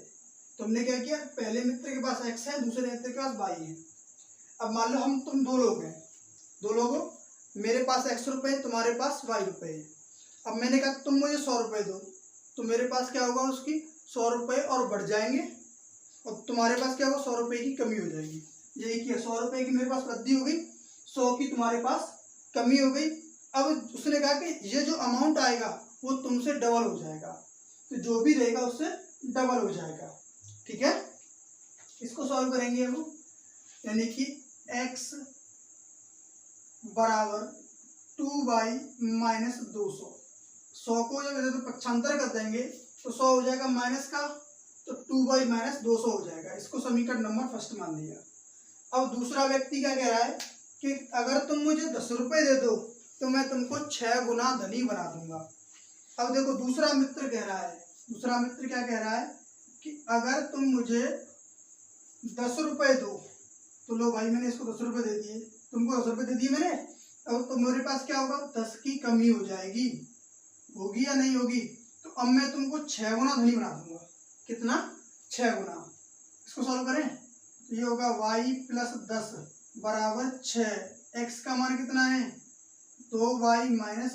तुमने क्या किया, पहले मित्र के पास x है, दूसरे मित्र के पास y है। अब मान लो तुम 2 लोग हैं, 2 लोगों, मेरे पास x रुपए, तुम्हारे पास y रुपए है। अब मैंने कहा तुम मुझे 100 रुपए दो, तो मेरे पास क्या होगा, उसकी 100 रुपए और बढ़ जाएंगे और तुम्हारे पास क्या होगा, 100 रुपए की कमी हो जाएगी। यही किया, 100 रुपए की मेरे पास वृद्धि हो गई, 100 की तुम्हारे पास कमी हो गई। अब उसने कहा कि ये जो अमाउंट आएगा वो तुमसे डबल हो जाएगा, तो जो भी रहेगा उससे डबल हो जाएगा, ठीक है। इसको सॉल्व करेंगे हम, यानी कि x बराबर 2y माइनस 200। 100 को जब तो पक्षांतर कर देंगे तो 100 हो जाएगा माइनस का, तो 2y माइनस 200 हो जाएगा। इसको समीकरण नंबर फर्स्ट मान लिया। अब दूसरा व्यक्ति क्या कह रहा है कि अगर तुम मुझे 10 रुपए दे दो तो मैं तुमको 6 गुना धनी बना दूंगा। अब देखो दूसरा मित्र कह रहा है, दूसरा मित्र क्या कह रहा है कि अगर तुम मुझे 10 रुपए दो, तो लो भाई मैंने इसको 10 रुपए दे दिए, तुमको 10 रुपए दे दिए मैंने। अब तो मेरे पास क्या होगा, 10 की कमी हो जाएगी, होगी या नहीं होगी, तो अब मैं तुमको 6 गुना धनी बना दूंगा। कितना, 6 गुना। इसको सॉल्व करें तो ये होगा y प्लस 10 बराबर 6। x का मान कितना है, 2y minus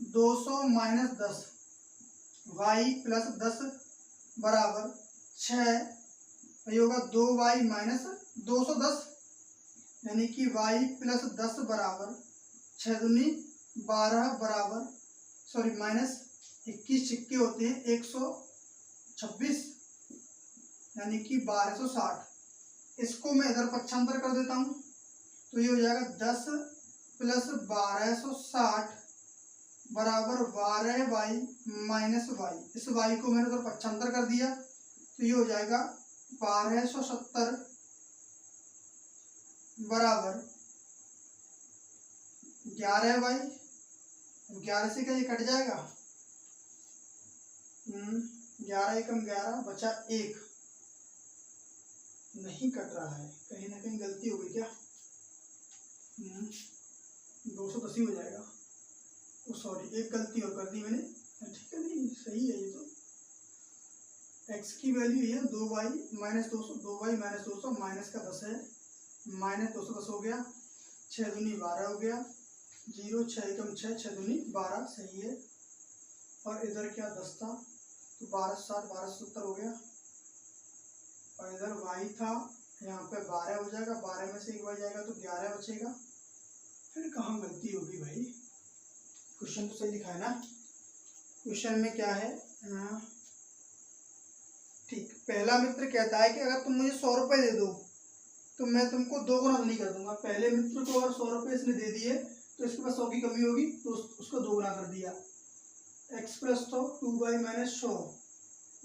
200 minus 10, y plus 10 बराबर 6, ये होगा 2y माइनस 210, यानी कि y प्लस 10 बराबर 6 दूनी 12 बराबर, सॉरी माइनस 21 सिक्के होते हैं 126, यानी कि 1260। इसको मैं इधर पक्षांतर कर देता हूँ, तो ये हो जाएगा 10 प्लस 1260 बराबर 12y माइनस y। इस y को मैंने उधर पक्षांतर कर दिया, तो ये हो जाएगा 1270 बराबर 11y। 11 से क्या ये कट जाएगा, 11 एकम 11 बचा 1, नहीं कट रहा है, कहीं ना कहीं गलती हो गई क्या, 280 हो जाएगा। ओ सॉरी, एक गलती और कर दी मैंने, ठीक है, नहीं सही है ये तो। x की वैल्यू है 2y minus 200, 2y minus 200 minus का 10 है, माइनस 210 हो गया, 6 दूनी 12 हो गया, 0 6 एकम 6, 6 दूनी 12 सही है। और इधर क्या 10 था, तो 1260 1270 हो गया, और इधर y था, यहाँ पे 12 हो जाएगा, 12 में से 1 y जाएगा तो 11 बचेगा। फिर कहाँ गलती होगी भाई, क्वेश्चन तो सही लिखा है ना। क्वेश्चन में क्या है, ठीक, पहला मित्र कहता है कि अगर तुम मुझे 100 रुपए दे दो तो मैं तुमको 2 गुना धनी कर दूंगा। पहले मित्र को अगर 100 रुपए इसने दे दिए तो इसके पास 100 की कमी होगी, तो उसको 2 गुना कर दिया। x प्लस 100 2y माइनस 100,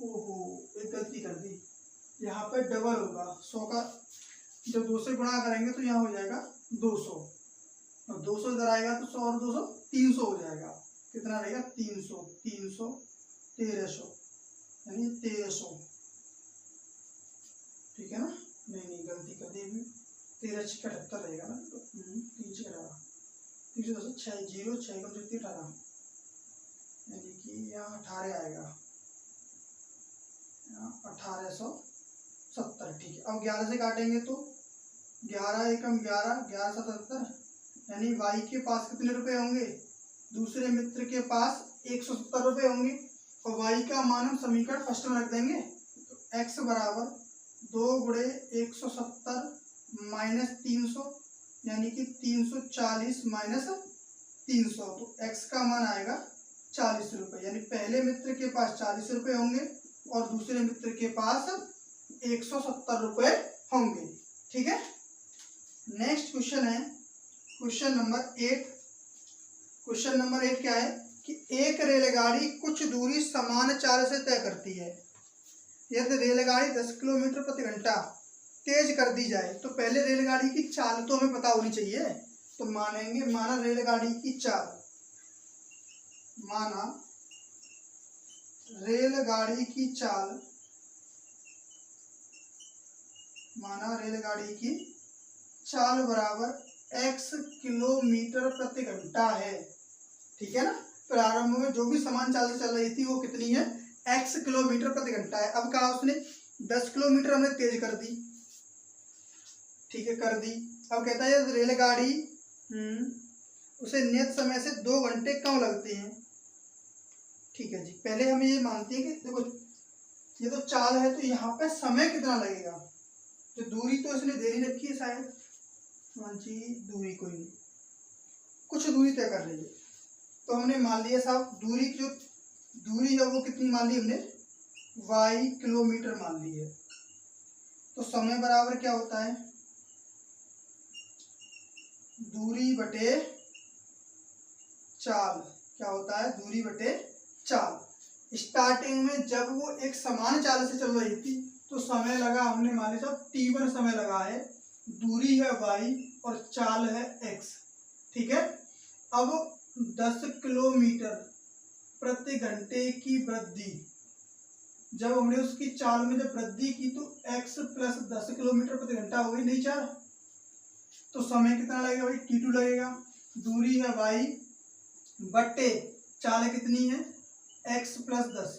ओहो एक गलती कर दी, यहाँ पे डबल होगा 100 का, जब 2 से गुणा करेंगे तो यहाँ हो जाएगा 200, और 200 इधर आएगा तो 100 और 200 300 हो जाएगा। कितना रहेगा, 300, 300 1300, यानी 1300, ठीक है ना। नहीं गलती कर दी, 13 6 78 रहेगा ना, तो 3 6 18, 310 6 0 6 कम से 18, यानी कि यहाँ 18 आएगा, यहाँ 1870, ठीक है। अब 11 से काटेंगे तो 11 एकम 11 11 77, यानी y के पास कितने रुपए होंगे, दूसरे मित्र के पास 170 रुपए होंगे, और y का मान हम समीकरण फर्स्ट में रख देंगे, तो x बराबर 2 गुणे 170 माइनस 300 यानी कि 340 माइनस 300, तो x का मान आएगा 40 रुपये। यानी पहले मित्र के पास 40 रुपये होंगे और दूसरे मित्र के पास 170 रुपये होंगे। ठीक है। नेक्स्ट क्वेश्चन है क्वेश्चन नंबर 8। क्वेश्चन नंबर 8 क्या है कि एक रेलगाड़ी कुछ दूरी समान चाल से तय करती है। यदि रेलगाड़ी 10 किलोमीटर प्रति घंटा तेज कर दी जाए तो पहले रेलगाड़ी की चाल तो हमें पता होनी चाहिए। तो माना रेलगाड़ी की चाल, माना रेलगाड़ी की चाल, माना रेलगाड़ी की चाल बराबर x किलोमीटर प्रति घंटा है। ठीक है ना। प्रारंभ में जो भी समान चाल से चल रही थी वो कितनी है, x किलोमीटर प्रति घंटा है। अब कहा उसने 10 किलोमीटर हमने तेज कर दी। ठीक है, कर दी। अब कहता है रेलगाड़ी उसे नियत समय से 2 घंटे कम लगते हैं। ठीक है जी, पहले हम ये मानते हैं कि देखो ये तो चाल है, तो यहाँ पे समय कितना लगेगा। जो दूरी तो इसने दे ही रखी है, शायद मान जी दूरी कोई नहीं, कुछ दूरी तय कर रही है। तो हमने मान लिया साहब दूरी की जो दूरी है वो कितनी मान ली हमने, y किलोमीटर मान ली है। तो समय बराबर क्या होता है, दूरी बटे चाल। क्या होता है, दूरी बटे चाल। स्टार्टिंग में जब वो एक समान चाल से चल रही थी तो समय लगा, हमने मान लिया साहब t1 समय लगा है, दूरी है y और चाल है x। ठीक है। अब 10 किलोमीटर प्रति घंटे की वृद्धि, जब हमने उसकी चाल में जब वृद्धि की तो x प्लस 10 किलोमीटर प्रति घंटा हो गई, नहीं चाल। तो समय कितना लगेगा भाई, t2 लगेगा। दूरी है y बटे चाल कितनी है, x प्लस 10।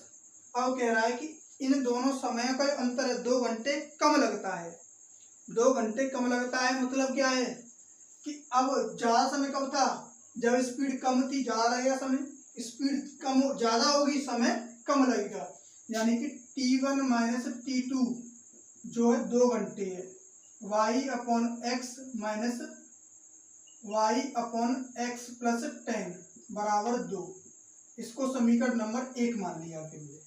अब कह रहा है कि इन दोनों समय का अंतर है, 2 घंटे कम लगता है। 2 घंटे कम लगता है मतलब क्या है कि अब ज्यादा समय कब था, जब स्पीड कम थी, ज्यादा लगेगा समय। स्पीड कम ज्यादा होगी, समय कम लगेगा। यानी कि t1 माइनस t2 जो है 2 घंटे है, y upon x minus y upon x plus 10 बराबर 2। इसको समीकरण नंबर 1 मान लिया फिर।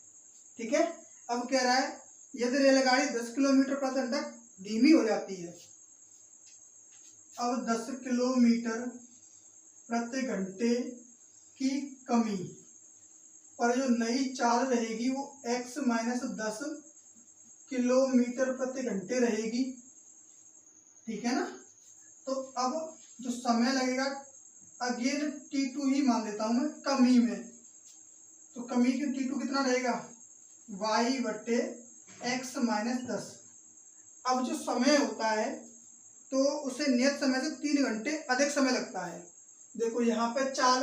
ठीक है। अब कह रहा है यदि रेलगाड़ी 10 किलोमीटर प्रति घंटा धीमी हो जाती है, अब 10 किलोमीटर प्रति घंटे की कमी पर जो नई चाल रहेगी वो x माइनस 10 किलोमीटर प्रति घंटे रहेगी। ठीक है ना। तो अब जो समय लगेगा अगेन t2 ही मान लेता हूं मैं कमी में, तो कमी की t2 कितना रहेगा, y बटे एक्स माइनस 10। अब जो समय होता है तो उसे नियत समय से 3 घंटे अधिक समय लगता है। देखो यहाँ पे चाल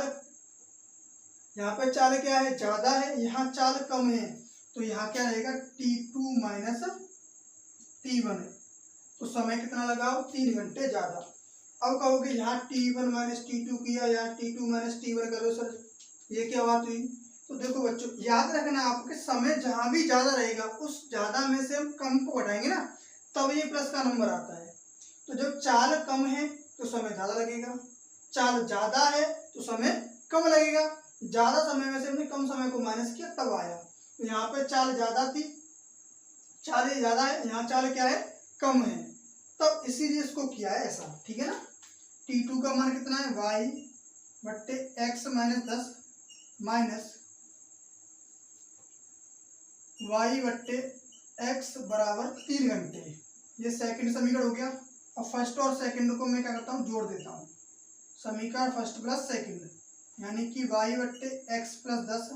क्या है, ज्यादा है, यहाँ चाल कम है, तो यहाँ क्या रहेगा t2 माइनस t1 है। तो समय कितना लगाओ, 3 घंटे ज्यादा। अब कहोगे यहाँ t1 माइनस t2 किया, यहाँ t2 माइनस t1 करो सर, ये क्या बात हुई। तो देखो बच्चों याद रखना आपके समय जहां भी ज्यादा रहेगा उस ज्यादा में से हम कम को घटाएंगे ना, तब ये प्लस का नंबर आता है। तो जब चाल कम है तो समय ज्यादा लगेगा, चाल ज्यादा है तो समय कम लगेगा। ज्यादा समय में से हमने कम समय को माइनस किया तब आया। तो यहाँ पे चाल ज्यादा थी, चाल ज्यादा है, यहाँ चाल क्या है, कम है, तब इसीलिए इसको किया है ऐसा। ठीक है ना। t2 का मान कितना है, y बट्टे एक्स माइनस 10 माइनस y बट्टे एक्स बराबर 3 घंटे। ये सेकंड समीकरण हो गया। अब फर्स्ट और सेकंड को मैं क्या करता हूँ, जोड़ देता हूँ। समीकरण फर्स्ट प्लस सेकंड यानी कि y बट्टे एक्स प्लस 10,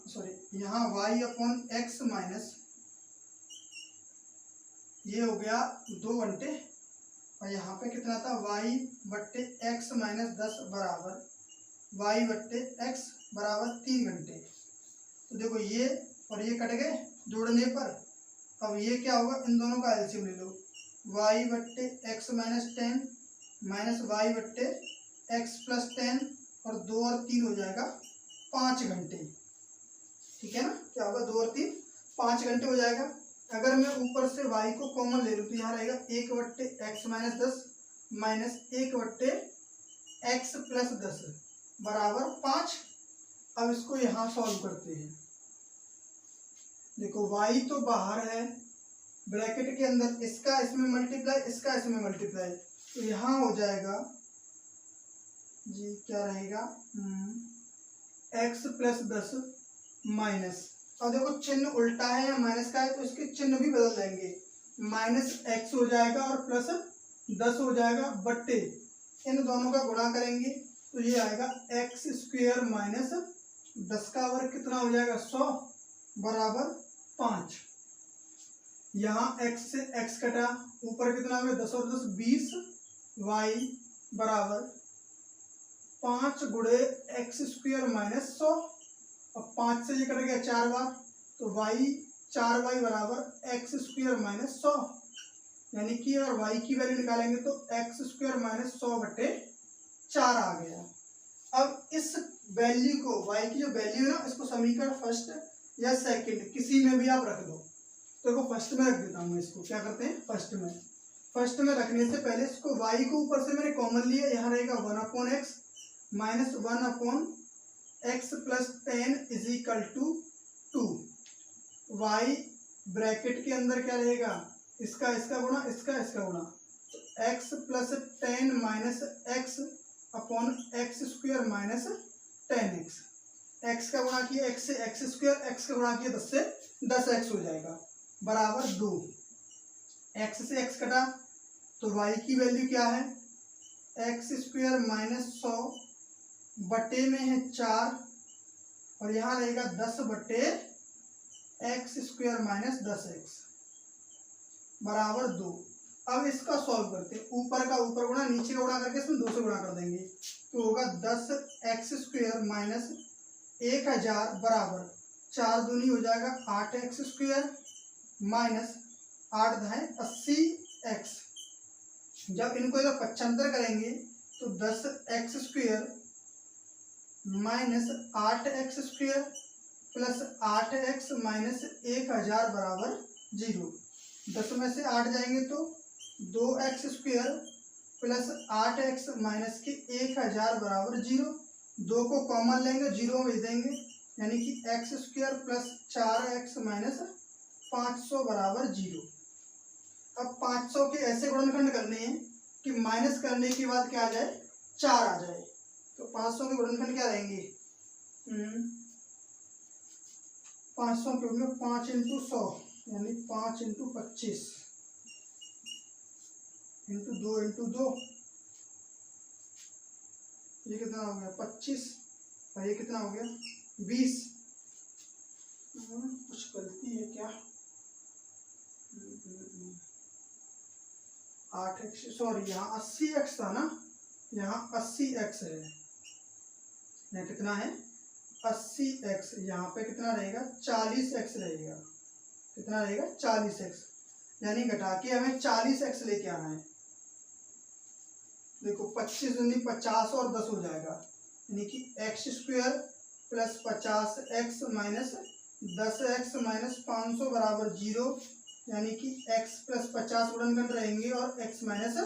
सॉरी यहाँ y अपॉन एक्स माइनस ये हो गया 2 घंटे, और यहाँ पे कितना था, y बट्टे एक्स माइनस 10 बराबर y बट्टे एक्स बराबर 3 घंटे। तो देखो ये और ये कट गए जोड़ने पर। अब ये क्या होगा, इन दोनों का एलसीएम ले लो, y बट्टे एक्स माइनस 10 माइनस y बट्टे एक्स प्लस 10 और 2 और 3 हो जाएगा 5 घंटे। ठीक है ना, क्या होगा, 2 और 3 5 घंटे हो जाएगा। अगर मैं ऊपर से y को कॉमन ले लूँ तो यहाँ रहेगा 1/x-10 माइनस 1/x+10 बराबर 5। अब इसको यहाँ सॉल्व करते हैं। देखो y तो बाहर है ब्रैकेट के अंदर, इसका इसमें मल्टीप्लाई, इसका इसमें मल्टीप्लाई, तो यहाँ हो जाएगा जी क्या रहेगा x+10 माइनस, अब देखो चिन्ह उल्टा है या माइनस का है तो इसके चिन्ह भी बदल देंगे, -x हो जाएगा और +10 हो जाएगा, बट्टे इन दोनों का गुणा करेंगे तो ये आएगा x² माइनस 10 का वर्ग कितना हो जाएगा 100 बराबर 5। यहाँ x से x कटा, ऊपर कितना हो गया 10 और 10 20, y बराबर 5 गुणे x² माइनस 100। अब 5 से ये कट गया 4 बार तो y 4y बराबर x² माइनस 100, यानी कि अगर y की वैल्यू निकालेंगे तो x² माइनस 100/4 आ गया। अब इस वैल्यू को, y की जो वैल्यू है ना, इसको समीकरण फर्स्ट या सेकंड किसी में भी आप रख दो। तो देखो फर्स्ट में रख देता हूँ मैं इसको, क्या करते हैं फर्स्ट में रखने से पहले इसको y को ऊपर से मैंने कॉमन लिया, यहाँ रहेगा 1/x minus 1/x+10 = 2। y bracket के अंदर क्या रहेगा, इसका गुणा, इसका गुणा, तो x+10 minus x/x² minus 10x, x का गुणा किया x से x², x का गुणा किया 10 से 10x हो जाएगा बराबर 2। x से x कटा तो y की वैल्यू क्या है x² माइनस 100 बटे में है 4 और यहाँ रहेगा 10/x² माइनस 10x बराबर 2। अब इसका सॉल्व करते हैं, ऊपर का ऊपर गुणा, नीचे का गुणा करके इसमें 2 से गुणा कर देंगे तो होगा 10x² माइनस 1000 बराबर 4 दूनी हो जाएगा 8x² माइनस 8 दाएं 80x। जब इनको इधर पक्षांतर करेंगे तो 10x² minus 8x² plus 8x minus 1000 बराबर 0। 10 में से 8 जाएंगे तो 2x² प्लस 8x माइनस के 1000 बराबर 0। 2 को कॉमन लेंगे, 0 में देंगे, यानी कि x² प्लस 4x माइनस 500 बराबर 0। अब 500 के ऐसे गुणनखंड करने हैं कि माइनस करने के बाद क्या आ जाए 4 आ जाए, तो 500 के गुणनखंड क्या रहेंगे 500 के में 5 × 100 यानी 5 × 25 × 2 × 2, ये कितना हो गया 25 और ये कितना हो गया 20। कुछ गलती है क्या, 8x, सॉरी यहाँ 80x था ना, यहाँ 80x है, यहाँ कितना है 80x, यहाँ पे कितना रहेगा 40x रहेगा, कितना रहेगा 40x, यानी घटा के हमें 40x लेके आना है। देखो 25 दूनी 50 और 10 हो जाएगा, यानी कि x² plus 50x minus 10x minus 500 बराबर 0, यानी कि x प्लस 50 गुणनखंड रहेंगे और x माइनस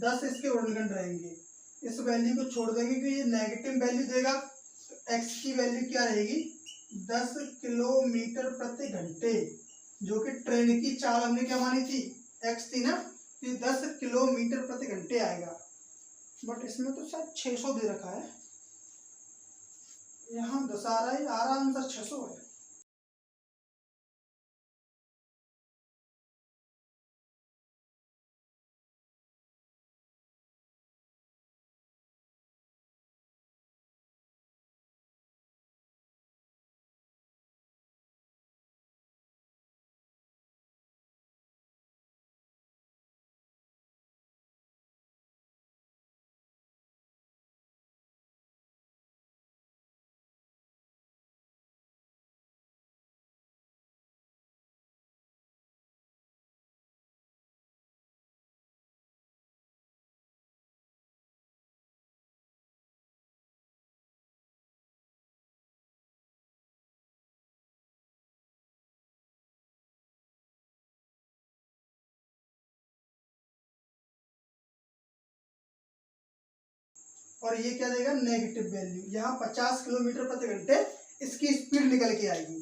10 इसके गुणनखंड रहेंगे। इस वैल्यू को छोड़ देंगे कि ये नेगेटिव वैल्यू देगा, तो x की वैल्यू क्या रहेगी 10 किलोमीटर प्रति घंटे, जो कि ट्रेन की चाल हमने क्या मानी थी x थी ना, तो 10 किलोमीटर प्रति घंटे आएगा। बट इसमें तो शायद 600 दे रखा है, यहाँ 10 आ रहा है, आराम से 600 है। और ये क्या देगा, नेगेटिव वैल्यू। यहाँ 50 किलोमीटर प्रति घंटे इसकी स्पीड निकल के आएगी।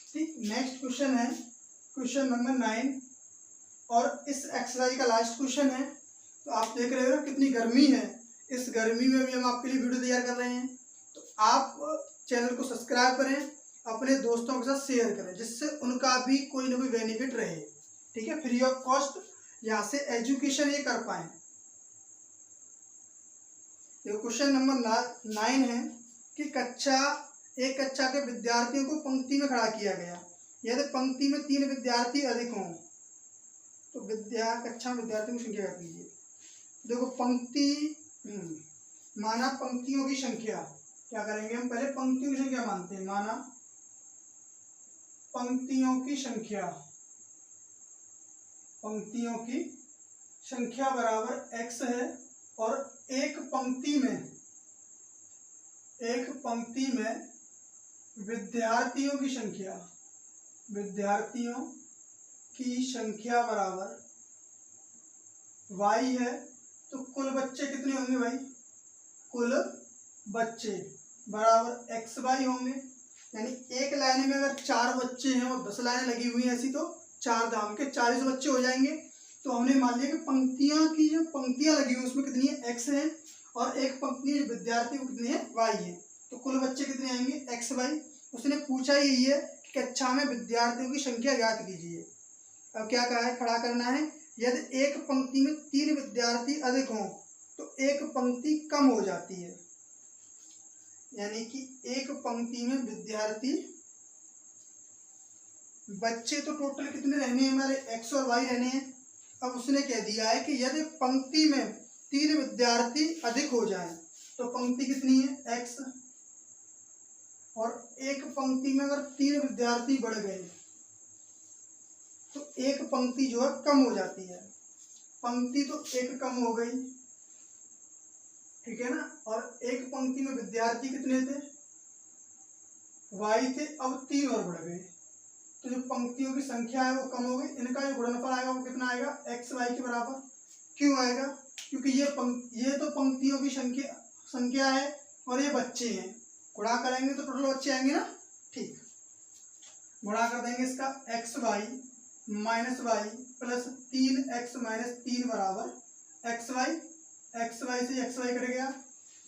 ठीक, नेक्स्ट क्वेश्चन है क्वेश्चन नंबर 9 और इस एक्सरसाइज का लास्ट क्वेश्चन है। तो आप देख रहे हो ना कितनी गर्मी है, इस गर्मी में भी हम आपके लिए वीडियो तैयार कर रहे हैं। तो आप चैनल को सब्सक्राइब करें, अपने दोस्तों के साथ शेयर करें, जिससे उनका भी कोई ना कोई बेनिफिट रहे। ठीक है, फ्री ऑफ कॉस्ट यहाँ से एजुकेशन ये कर पाए। तो क्वेश्चन नंबर 9 है कि एक कक्षा के विद्यार्थियों को पंक्ति में खड़ा किया गया। यदि पंक्ति में 3 विद्यार्थी अधिक हों तो कक्षा में विद्यार्थियों की संख्या कर लीजिए। देखो पंक्ति माना पंक्तियों की संख्या, क्या करेंगे हम, पहले पंक्तियों की संख्या मानते हैं। माना पंक्तियों की संख्या बराबर x है और एक पंक्ति में विद्यार्थियों की संख्या बराबर y है। तो कुल बच्चे कितने होंगे भाई, कुल बच्चे बराबर xy होंगे। यानी एक लाइन में अगर 4 बच्चे हैं और 10 लाइनें लगी हुई हैं ऐसी, तो 4 दाम के 40 बच्चे हो जाएंगे। तो हमने मान लिया कि पंक्तियां लगी हुई उसमें कितनी है, x है, और एक पंक्ति विद्यार्थी कितनी है, y है। तो कुल बच्चे कितने आएंगे, xy। उसने पूछा यही है कि कक्षा में विद्यार्थियों की संख्या ज्ञात कीजिए। अब क्या कहा है, खड़ा करना है। यदि एक पंक्ति में 3 विद्यार्थी अधिक हों तो एक पंक्ति कम हो जाती है। यानी कि एक पंक्ति में बच्चे तो टोटल कितने रहने हैं हमारे, x और y रहने हैं। अब उसने कह दिया है कि यदि पंक्ति में 3 विद्यार्थी अधिक हो जाएं तो पंक्ति कितनी है, x, और एक पंक्ति में अगर 3 विद्यार्थी बढ़ गए तो एक पंक्ति जो है कम हो जाती है। पंक्ति तो एक कम हो गई, ठीक है ना, और एक पंक्ति में विद्यार्थी कितने थे, y थे, अब 3 और बढ़ गए। तो जो पंक्तियों की संख्या है वो कम हो गई। इनका जो गुणनफल आएगा वो कितना आएगा, xy के बराबर। क्यों आएगा, क्योंकि ये तो पंक्तियों की संख्या है और ये बच्चे हैं। गुणा करेंगे तो टोटल बच्चे आएंगे ना। ठीक, गुणा कर देंगे इसका, xy minus y plus 3x minus 3 बराबर xy से xy कट गया,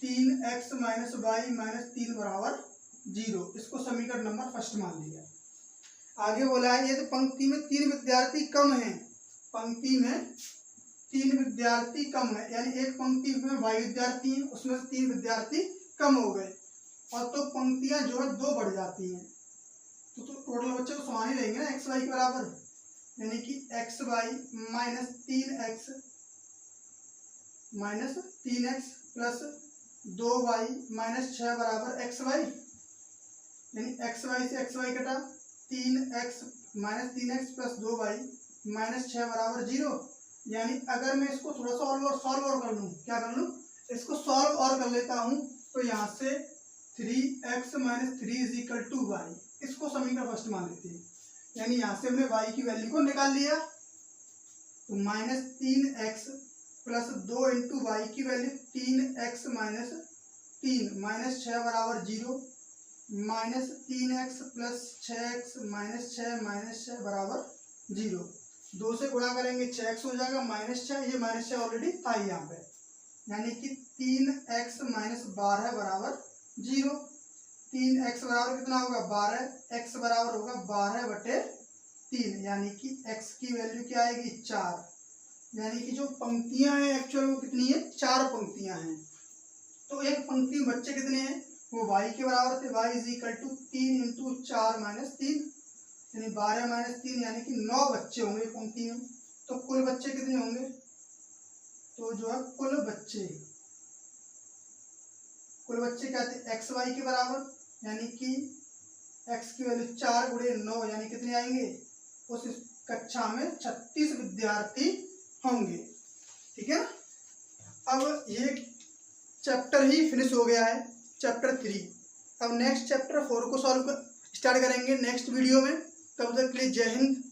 3x माइनस y माइनस 3 बराबर 0। इसको समीकरण नंबर फर्स्ट मान लिया। आगे बोला है यदि पंक्ति में 3 विद्यार्थी कम हैं, पंक्ति में 3 विद्यार्थी कम है, यानी एक पंक्ति में y विद्यार्थी हैं, उसमें से 3 विद्यार्थी कम हो गए और तो पंक्तियां जो है 2 बढ़ जाती हैं। तो टोटल बच्चे तो समान ही रहेंगे ना xy के बराबर। यानी कि xy minus 3x plus 2y minus 6 बराबर xy। यानी xy से xy कटा, 3x minus 3x plus 2y minus 6 बराबर 0। यानी अगर मैं इसको थोड़ा सा सॉल्व और कर लूँ, क्या कर लूँ, इसको सॉल्व और कर लेता हूँ, तो यहाँ से 3x minus 3 is equal to y, इसको समीकरण फर्स्ट मान लेते हैं। यानी यहाँ से हमने y की वैल्यू को निकाल लिया। तो minus 3x plus 2 into y की वैल्यू 3x माइनस 3 माइनस 6 बराबर 0, minus 3x plus 6x minus 6 बराबर 0। 2 से गुणा करेंगे 6x हो जाएगा माइनस 6, ये माइनस 6 ऑलरेडी था यहाँ पे। यानी कि 3x माइनस 12 बराबर 0। 3x बराबर कितना होगा 12, x बराबर होगा 12/3, यानी कि x की वैल्यू क्या आएगी 4। यानी कि जो पंक्तियां हैं एक्चुअल वो कितनी है, 4 पंक्तियां हैं। तो एक पंक्ति में बच्चे कितने हैं, वो y के बराबर थे, y is equal to 3 into 4 minus 3, यानी 12 माइनस 3, यानी कि 9 बच्चे होंगे पंक्ति में। तो कुल बच्चे कितने होंगे, तो जो है कुल बच्चे क्या थे एक्स वाई के बराबर, यानी कि x की वैल्यू 4 गुणे 9, यानी कितने आएंगे, उस कक्षा में 36 विद्यार्थी होंगे। ठीक है ना। अब ये चैप्टर ही फिनिश हो गया है, चैप्टर 3। अब नेक्स्ट चैप्टर 4 को सॉल्व स्टार्ट करेंगे नेक्स्ट वीडियो में। तब तक के लिए जय हिंद।